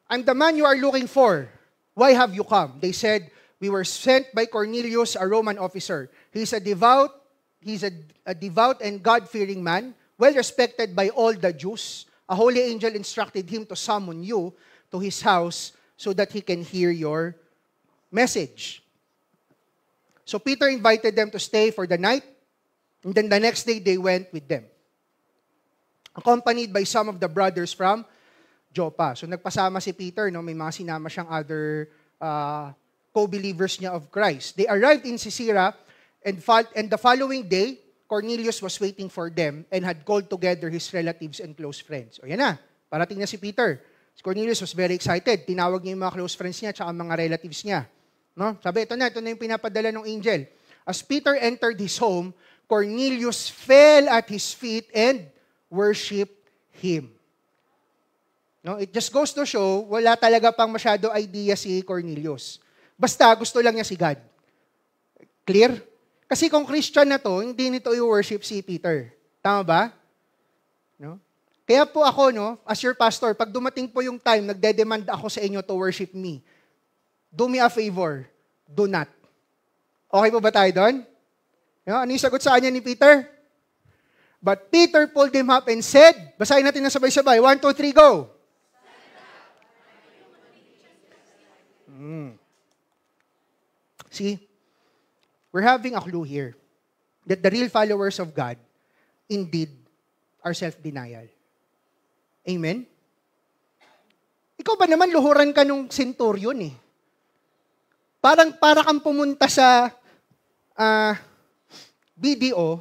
I'm the man you are looking for. Why have you come? They said, we were sent by Cornelius, a Roman officer. He's a devout and God-fearing man, well respected by all the Jews. A holy angel instructed him to summon you to his house so that he can hear your message. So Peter invited them to stay for the night, and then the next day they went with them, accompanied by some of the brothers from Joppa. So nagpasama si Peter, may mga sinama siyang other co-believers niya of Christ. They arrived in Caesarea, and the following day, Cornelius was waiting for them and had called together his relatives and close friends. O yan na, parating na si Peter. Si Cornelius was very excited. Tinawag niya yung mga close friends niya at mga relatives niya. No? Sabi, ito na yung pinapadala ng angel. As Peter entered his home, Cornelius fell at his feet and worshiped him. No? It just goes to show, wala talaga pang masyado idea si Cornelius. Basta gusto lang niya si God. Clear? Kasi kung Christian na to, hindi nito i-worship si Peter. Tama ba? No? Kaya po ako, as your pastor, pag dumating po yung time, nagde-demand ako sa inyo to worship me. Do me a favor. Do not. Okay po ba tayo doon? No? Ano yung sagot sa kanya ni Peter? But Peter pulled him up and said, basahin natin na sabay-sabay. 1, 2, 3, go! See? We're having a clue here that the real followers of God indeed are self-denial. Amen? Ikaw ba naman luhuran ka nung centurion eh? Para kang pumunta sa BDO.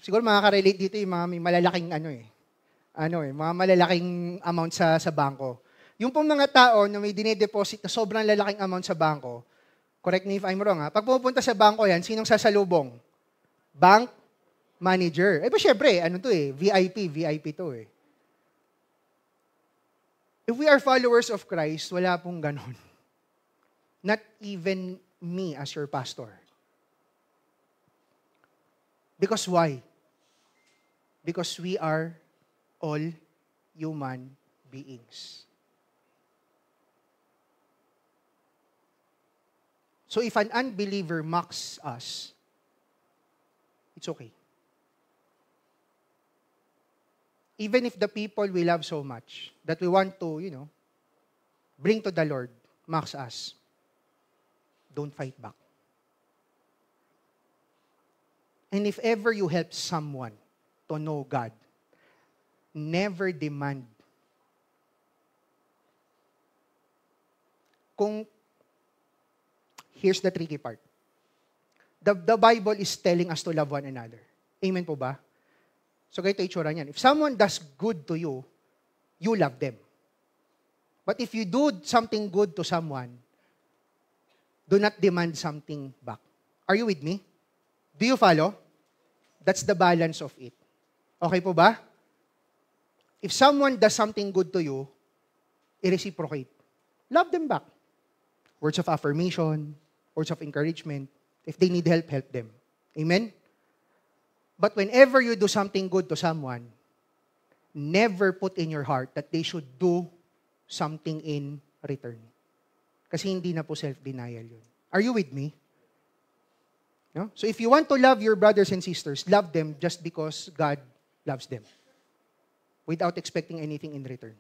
Siguro makaka-relate dito yung mga may malalaking mga malalaking amount sa bangko. Yung pong mga tao na may dinedeposit na sobrang lalaking amount sa bangko, correct me if I'm wrong, pag pupunta sa bangko yan, sinong sasalubong? Bank manager. Ba syempre, VIP to eh. If we are followers of Christ, wala pong ganon. Not even me as your pastor. Because why? Because we are all human beings. So if an unbeliever mocks us, it's okay. Even if the people we love so much, that we want to, bring to the Lord, mocks us, don't fight back. And if ever you help someone to know God, never demand. Here's the tricky part. The Bible is telling us to love one another. Amen po ba? So ganito itsura niyan. If someone does good to you, you love them. But if you do something good to someone, do not demand something back. Are you with me? Do you follow? That's the balance of it. Okay po ba? If someone does something good to you, i-reciprocate. Love them back. Words of affirmation, words of encouragement. If they need help, help them. Amen? But whenever you do something good to someone, never put in your heart that they should do something in return. Kasi hindi na po self-denial yun. Are you with me? No? So if you want to love your brothers and sisters, love them just because God loves them. Without expecting anything in return.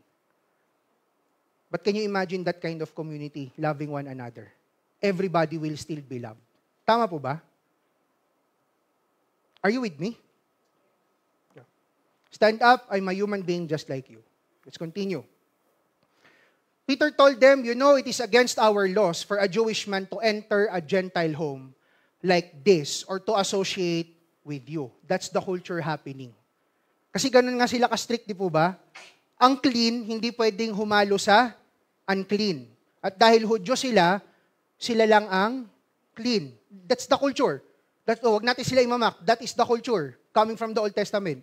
But can you imagine that kind of community, loving one another? Everybody will still be loved. Tama po ba? Are you with me? No. Stand up, I'm a human being just like you. Let's continue. Peter told them, you know, it is against our laws for a Jewish man to enter a Gentile home like this or to associate with you. That's the culture happening. Kasi ganun nga sila ka-strict, di po ba? Ang clean, hindi pwedeng humalo sa unclean. At dahil Hudyo sila, sila lang ang clean. That's the culture. Wag natin sila imamak. That is the culture coming from the Old Testament.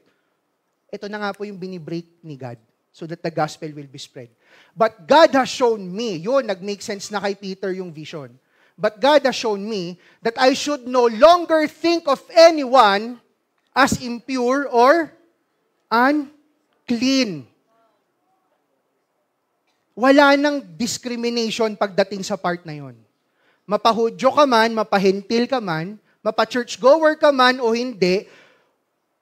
Ito na nga po yung binibreak ni God so that the gospel will be spread. But God has shown me, yun, nag-make sense na kay Peter yung vision. But God has shown me that I should no longer think of anyone as impure or unclean. Wala nang discrimination pagdating sa part na yon. Mapahudyo ka man, mapahentil ka man, mapa-churchgoer ka man o hindi,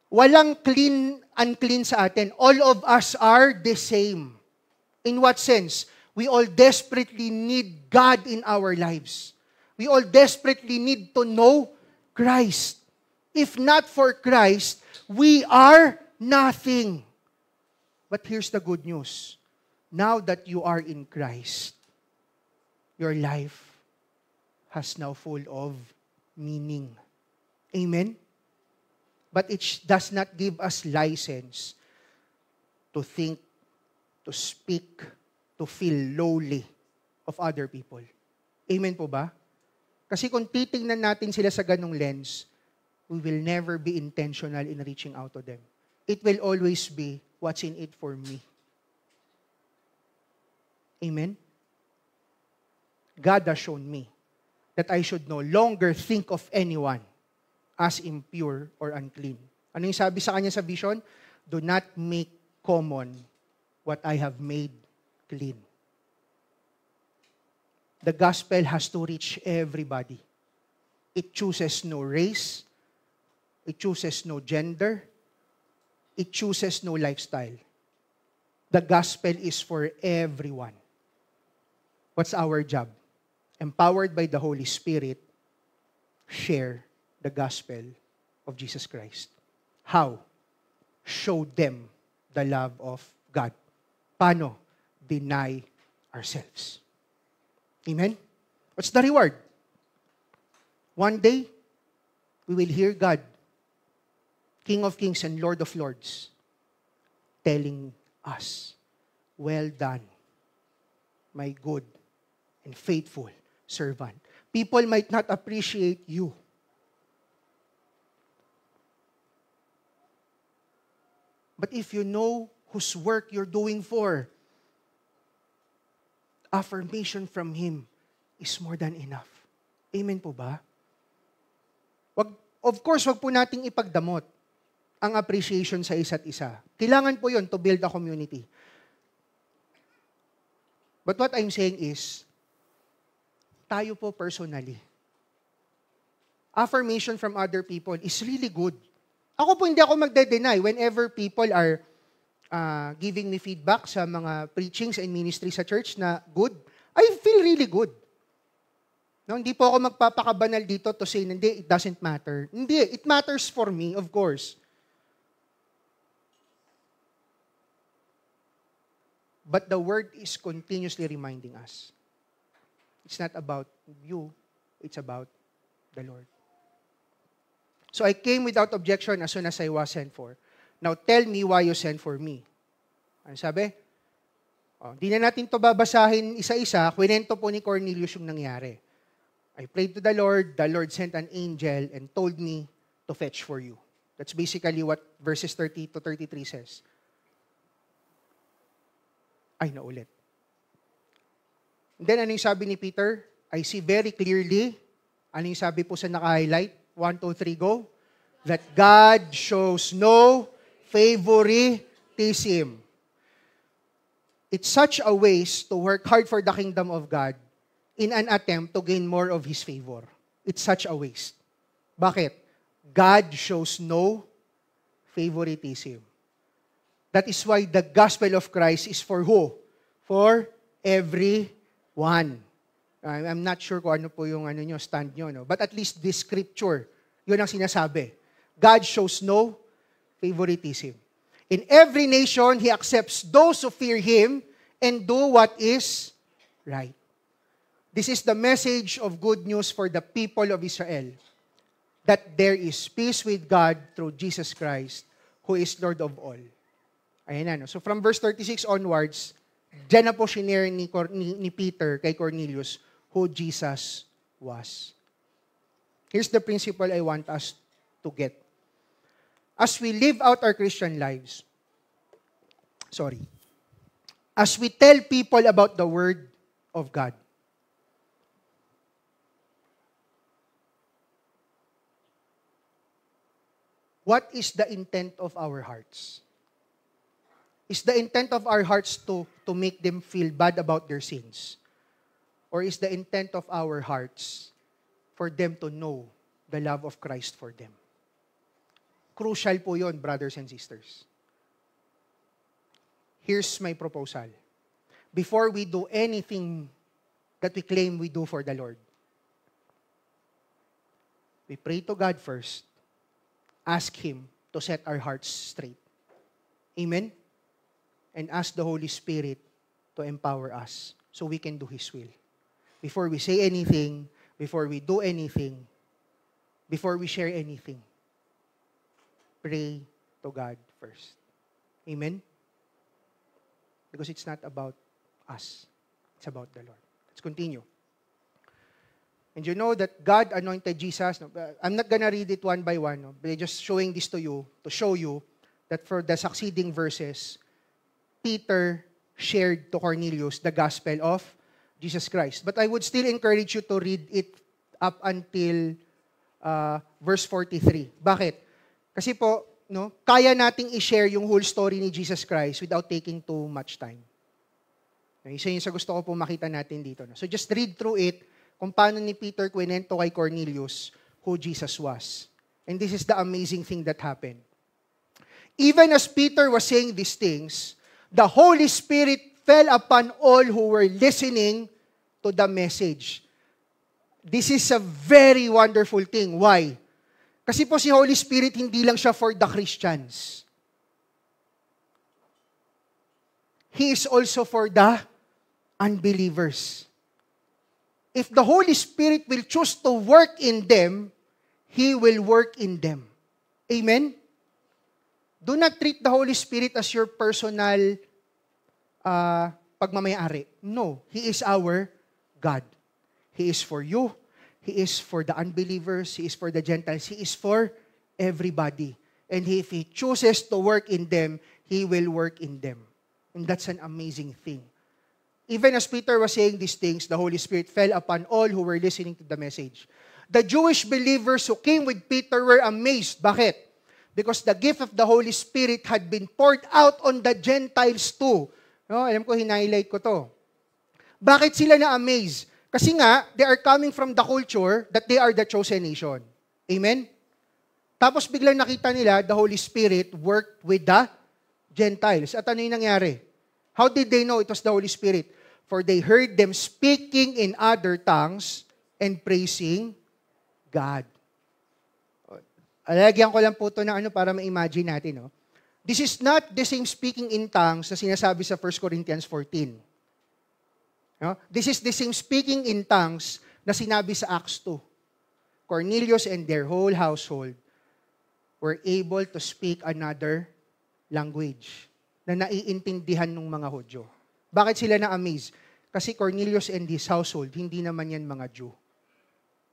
walang clean, unclean sa atin. All of us are the same. In what sense? We all desperately need God in our lives. We all desperately need to know Christ. If not for Christ, we are nothing. But here's the good news. Now that you are in Christ, your life has now full of meaning. Amen? But it does not give us license to think, to speak, to feel lowly of other people. Amen po ba? Kasi kung titingnan natin sila sa ganong lens, we will never be intentional in reaching out to them. It will always be, what's in it for me? Amen? God has shown me that I should no longer think of anyone as impure or unclean. Ano yung sabi sa kanya sa vision? Do not make common what I have made clean. The gospel has to reach everybody. It chooses no race. It chooses no gender. It chooses no lifestyle. The gospel is for everyone. What's our job? Empowered by the Holy Spirit, share the gospel of Jesus Christ. How? Show them the love of God. Paano? Deny ourselves. Amen? What's the reward? One day, we will hear God, King of Kings and Lord of Lords, telling us, well done, my good and faithful servant. People might not appreciate you. But if you know whose work you're doing for, affirmation from Him is more than enough. Amen po ba? Of course, wag po nating ipagdamot ang appreciation sa isa't isa. Kailangan po yun to build a community. But what I'm saying is, tayo po personally, affirmation from other people is really good. Ako po hindi ako magde-deny whenever people are giving me feedback sa mga preachings and ministry sa church na good, I feel really good. No, hindi po ako magpapakabanal dito to say, hindi, it doesn't matter. Hindi, it matters for me, of course. But the Word is continuously reminding us. It's not about you, it's about the Lord. So I came without objection as soon as I was sent for. Now tell me why you sent for me. Ano sabi? Di na natin to babasahin isa-isa. Kwento po ni Cornelius yung nangyari. I prayed to the Lord sent an angel and told me to fetch for you. That's basically what verses 30 to 33 says. Ay, naulit. And then, ano yung sabi ni Peter? I see very clearly. Ano yung sabi po sa naka-highlight? 1, 2, 3, go. That God shows no favoritism. It's such a waste to work hard for the kingdom of God in an attempt to gain more of His favor. It's such a waste. Bakit? God shows no favoritism. That is why the gospel of Christ is for who? For everyone. I'm not sure kung ano po yung stand nyo, no? But at least this scripture, yun ang sinasabi. God shows no favoritism. In every nation, He accepts those who fear Him and do what is right. This is the message of good news for the people of Israel, that there is peace with God through Jesus Christ, who is Lord of all. Ayan na. No? So from verse 36 onwards, dyan na po shinare ni Peter kay Cornelius who Jesus was. Here's the principle I want us to get. As we live out our Christian lives, as we tell people about the Word of God, what is the intent of our hearts? Is the intent of our hearts to make them feel bad about their sins? Or is the intent of our hearts for them to know the love of Christ for them? Crucial po yun, brothers and sisters. Here's my proposal. Before we do anything that we claim we do for the Lord, we pray to God first. Ask Him to set our hearts straight. Amen? And ask the Holy Spirit to empower us so we can do His will. Before we say anything, before we do anything, before we share anything, pray to God first. Amen? Because it's not about us. It's about the Lord. Let's continue. And you know that God anointed Jesus. No? I'm not gonna read it one by one. No? But just showing this to you, to show you that for the succeeding verses, Peter shared to Cornelius the gospel of Jesus Christ. But I would still encourage you to read it up until verse 43. Bakit? Kasi po, no, kaya nating i-share yung whole story ni Jesus Christ without taking too much time. Isa yun sa gusto ko po makita natin dito. No? So just read through it kung paano ni Peter kwento kay Cornelius who Jesus was. And this is the amazing thing that happened. Even as Peter was saying these things, the Holy Spirit fell upon all who were listening to the message. This is a very wonderful thing. Why? Kasi po si Holy Spirit, hindi lang siya for the Christians. He is also for the unbelievers. If the Holy Spirit will choose to work in them, He will work in them. Amen? Do not treat the Holy Spirit as your personal pagmamayari. No, He is our God. He is for you. He is for the unbelievers. He is for the Gentiles. He is for everybody. And if He chooses to work in them, He will work in them. And that's an amazing thing. Even as Peter was saying these things, the Holy Spirit fell upon all who were listening to the message. The Jewish believers who came with Peter were amazed. Bakit? Because the gift of the Holy Spirit had been poured out on the Gentiles too. No, alam ko, hinighlight ko to. Bakit sila na-amaze? Kasi nga, they are coming from the culture that they are the chosen nation. Amen? Tapos biglang nakita nila, the Holy Spirit worked with the Gentiles. At ano yung nangyari? How did they know it was the Holy Spirit? For they heard them speaking in other tongues and praising God. Alagyan ko lang po ito ng para ma-imagine natin. No? This is not the same speaking in tongues na sinasabi sa 1 Corinthians 14. No? This is the same speaking in tongues na sinabi sa Acts 2. Cornelius and their whole household were able to speak another language na naiintindihan ng mga Hudyo. Bakit sila na-amaze? Kasi Cornelius and his household, hindi naman yan mga Jew.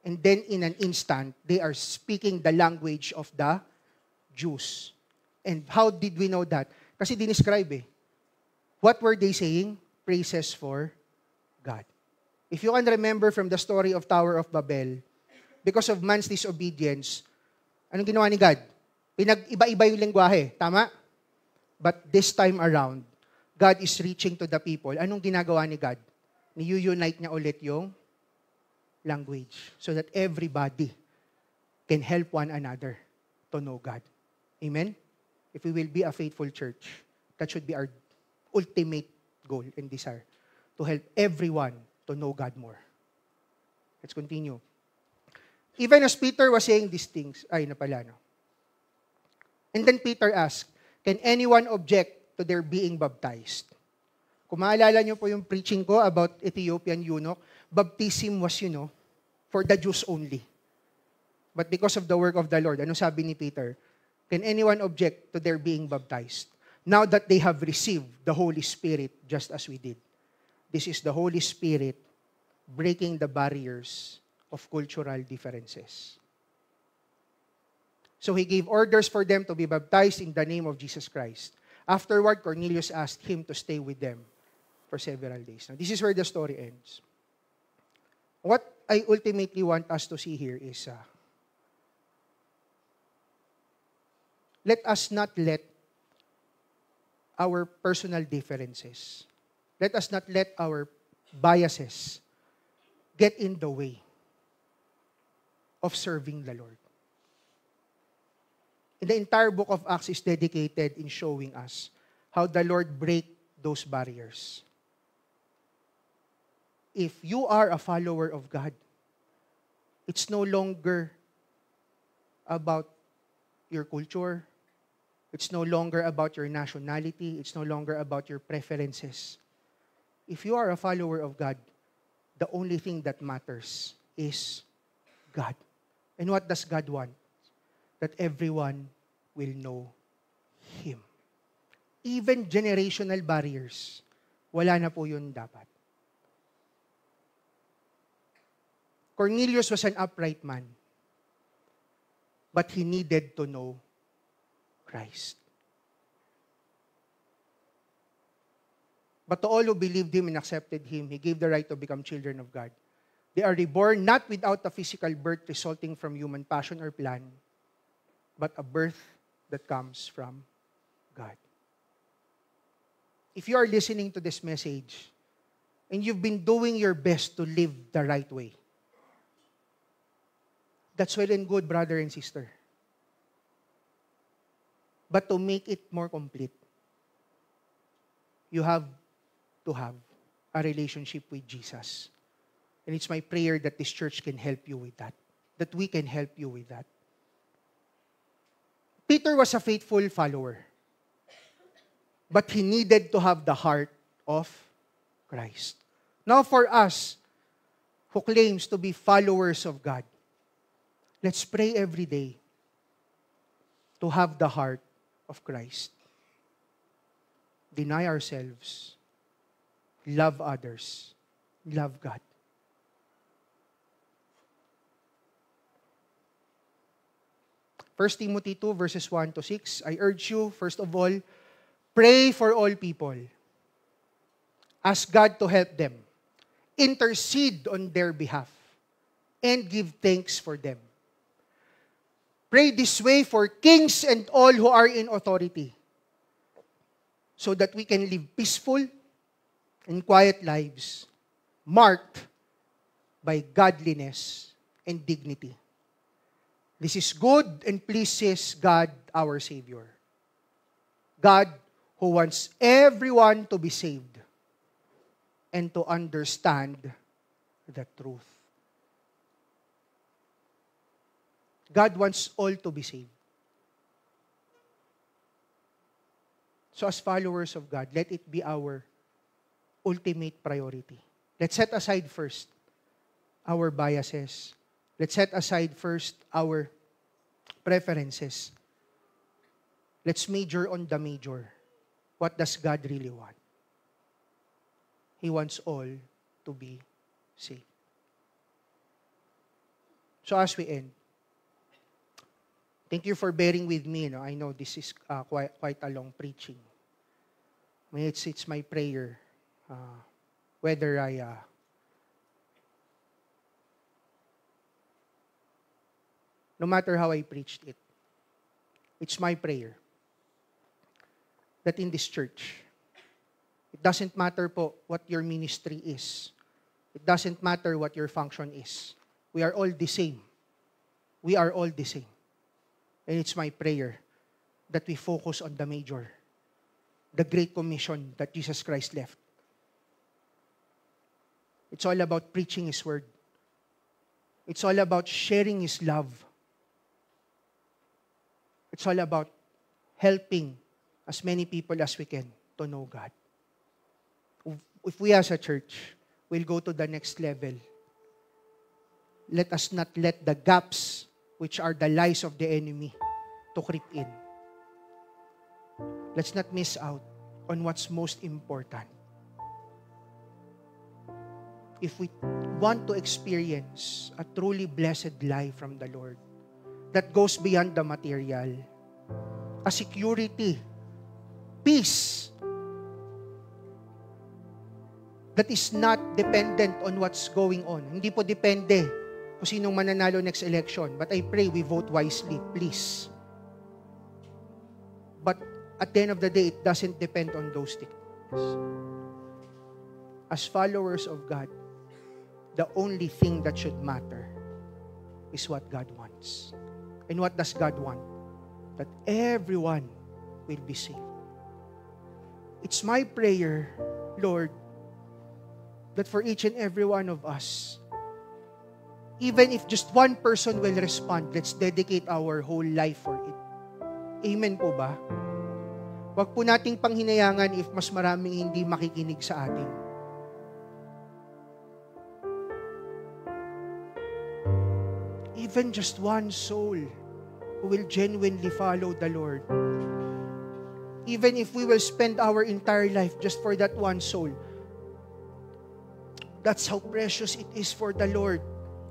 And then in an instant, they are speaking the language of the Jews. And how did we know that? Kasi dinescribe What were they saying? Praises for God. If you can remember from the story of Tower of Babel, because of man's disobedience, anong ginawa ni God? Pinag-iba-iba yung lengguwahe. Tama? But this time around, God is reaching to the people. Anong ginagawa ni God? Ni-unite niya ulit yung language so that everybody can help one another to know God. Amen? If we will be a faithful church, that should be our ultimate goal and desire, to help everyone to know God more. Let's continue. Even as Peter was saying these things, no? And then Peter asked, can anyone object to their being baptized? Kung maalala niyo po yung preaching ko about Ethiopian eunuch, baptism was, for the Jews only. But because of the work of the Lord, ano sabi ni Peter? Can anyone object to their being baptized? Now that they have received the Holy Spirit just as we did. This is the Holy Spirit breaking the barriers of cultural differences. So he gave orders for them to be baptized in the name of Jesus Christ. Afterward, Cornelius asked him to stay with them for several days. Now, this is where the story ends. What I ultimately want us to see here is, let us not let our personal differences, let us not let our biases get in the way of serving the Lord. And the entire book of Acts is dedicated in showing us how the Lord break those barriers. If you are a follower of God, it's no longer about your culture. It's no longer about your nationality. It's no longer about your preferences. If you are a follower of God, the only thing that matters is God. And what does God want? That everyone will know Him. Even generational barriers, wala na po yun dapat. Cornelius was an upright man, but he needed to know Christ. But to all who believed Him and accepted Him, He gave the right to become children of God. They are reborn not without a physical birth resulting from human passion or plan, but a birth that comes from God. If you are listening to this message, and you've been doing your best to live the right way, that's well and good, brother and sister. But to make it more complete, you have to have a relationship with Jesus. And it's my prayer that this church can help you with that we can help you with that. Peter was a faithful follower, but he needed to have the heart of Christ. Now for us who claims to be followers of God, let's pray every day to have the heart of Christ. Deny ourselves, love others, love God. 1 Timothy 2 verses 1 to 6, I urge you, first of all, pray for all people. Ask God to help them. Intercede on their behalf. And give thanks for them. Pray this way for kings and all who are in authority, so that we can live peaceful and quiet lives, marked by godliness and dignity. This is good and pleases God, our Savior. God who wants everyone to be saved and to understand the truth. God wants all to be saved. So as followers of God, let it be our ultimate priority. Let's set aside first our biases. Let's set aside first our preferences. Let's major on the major. What does God really want? He wants all to be saved. So as we end, thank you for bearing with me. I know this is quite a long preaching. It's my prayer, whether I no matter how I preached it. It's my prayer that in this church, it doesn't matter po what your ministry is. It doesn't matter what your function is. We are all the same. We are all the same. And it's my prayer that we focus on the major, the Great Commission that Jesus Christ left. It's all about preaching His word. It's all about sharing His love. It's all about helping as many people as we can to know God. If we as a church will go to the next level, let us not let the gaps, which are the lies of the enemy, to creep in. Let's not miss out on what's most important. If we want to experience a truly blessed life from the Lord that goes beyond the material, a security, peace, that is not dependent on what's going on. Hindi po depende kung sinong mananalo next election. But I pray we vote wisely, please. But at the end of the day, it doesn't depend on those things. As followers of God, the only thing that should matter is what God wants. And what does God want? That everyone will be saved. It's my prayer, Lord, that for each and every one of us, even if just one person will respond, let's dedicate our whole life for it. Amen po ba? Huwag po nating panghinayangan if mas maraming hindi makikinig sa atin. Even just one soul who will genuinely follow the Lord. Even if we will spend our entire life just for that one soul, that's how precious it is for the Lord.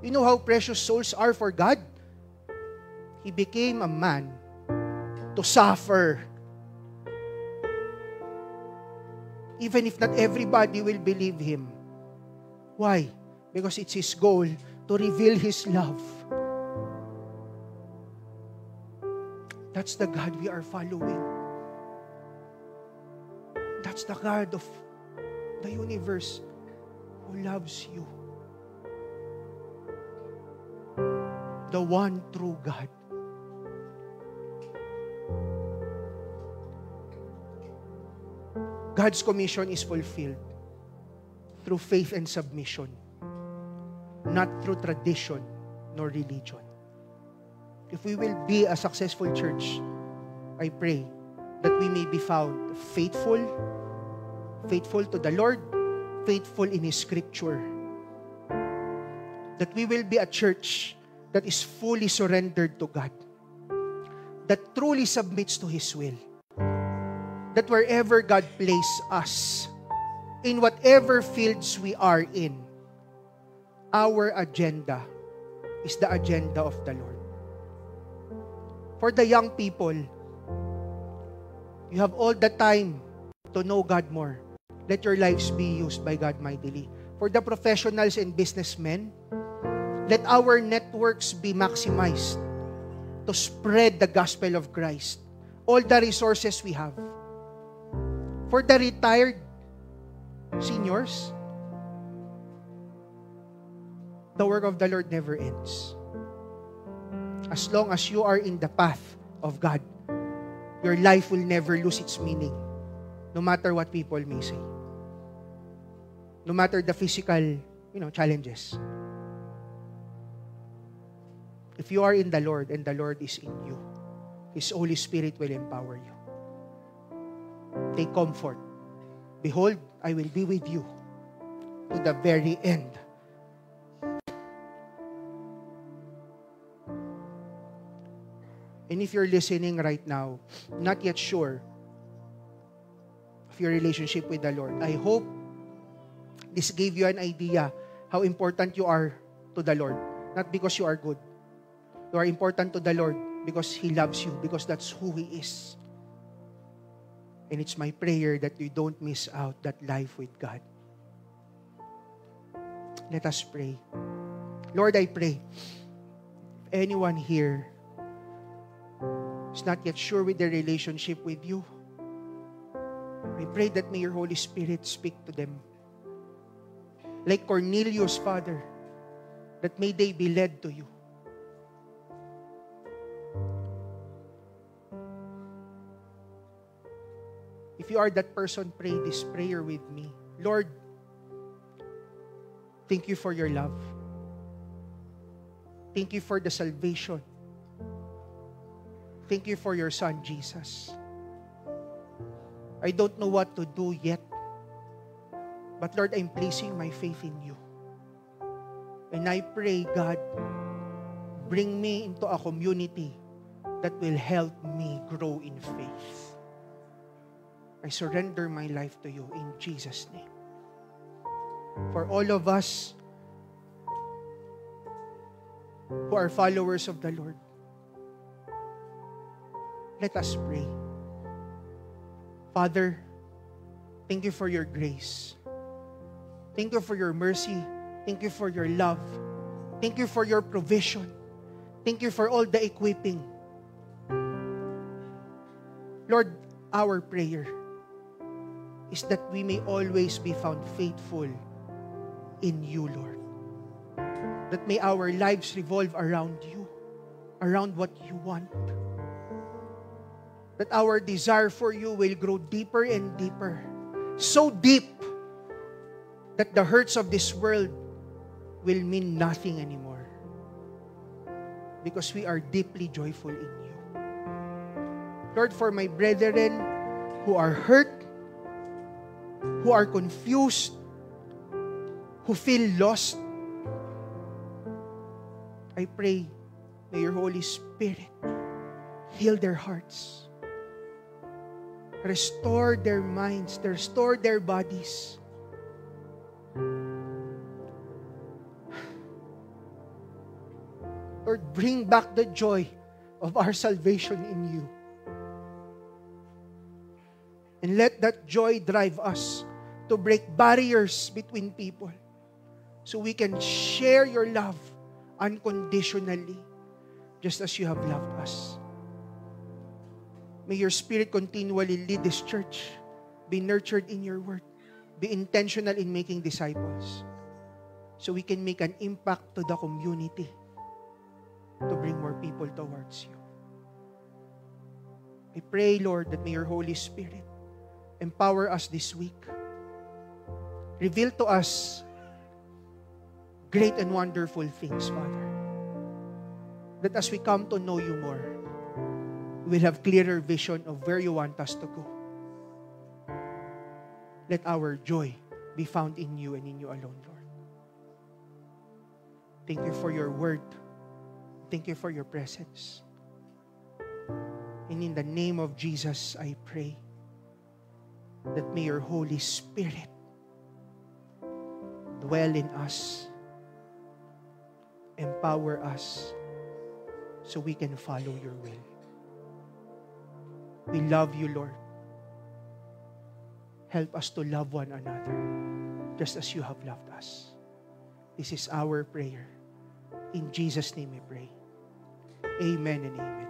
You know how precious souls are for God? He became a man to suffer. Even if not everybody will believe Him. Why? Because it's His goal to reveal His love. That's the God we are following. That's the God of the universe who loves you. The one true God. God's commission is fulfilled through faith and submission, not through tradition nor religion. If we will be a successful church, I pray that we may be found faithful to the Lord, faithful in His Scripture. That we will be a church that is fully surrendered to God, that truly submits to His will, that wherever God places us, in whatever fields we are in, our agenda is the agenda of the Lord. For the young people, you have all the time to know God more. Let your lives be used by God mightily. For the professionals and businessmen, let our networks be maximized to spread the gospel of Christ. All the resources we have. For the retired seniors, the work of the Lord never ends. As long as you are in the path of God, your life will never lose its meaning, no matter what people may say. No matter the physical, challenges. If you are in the Lord and the Lord is in you, His Holy Spirit will empower you. Take comfort. Behold, I will be with you to the very end. And if you're listening right now, not yet sure of your relationship with the Lord, I hope this gave you an idea how important you are to the Lord. Not because you are good. You are important to the Lord because He loves you, because that's who He is. And it's my prayer that you don't miss out that life with God. Let us pray. Lord, I pray, If anyone here is not yet sure with their relationship with you, I pray that may your Holy Spirit speak to them. Like Cornelius, Father, that may they be led to you. If you are that person, pray this prayer with me. Lord, thank you for your love. Thank you for the salvation. Thank you for your Son, Jesus. I don't know what to do yet, but Lord, I'm placing my faith in you. And I pray, God, bring me into a community that will help me grow in faith. I surrender my life to you in Jesus' name. For all of us who are followers of the Lord, let us pray. Father, thank you for your grace. Thank you for your mercy. Thank you for your love. Thank you for your provision. Thank you for all the equipping. Lord, our prayer is that we may always be found faithful in you, Lord. That may our lives revolve around you, around what you want. That our desire for you will grow deeper and deeper. So deep that the hurts of this world will mean nothing anymore. Because we are deeply joyful in you. Lord, for my brethren who are hurt, who are confused, who feel lost, I pray, may your Holy Spirit heal their hearts, restore their minds, restore their bodies. Lord, bring back the joy of our salvation in you. And let that joy drive us to break barriers between people so we can share your love unconditionally, just as you have loved us. May your Spirit continually lead this church, be nurtured in your word, be intentional in making disciples, so we can make an impact to the community to bring more people towards you. I pray, Lord, that may your Holy Spirit empower us this week. Reveal to us great and wonderful things, Father. That as we come to know you more, we'll have clearer vision of where you want us to go. Let our joy be found in you and in you alone, Lord. Thank you for your word. Thank you for your presence. And in the name of Jesus, I pray that may your Holy Spirit dwell in us, empower us, so we can follow your will. We love you, Lord. Help us to love one another, just as you have loved us. This is our prayer. In Jesus' name we pray. Amen and amen.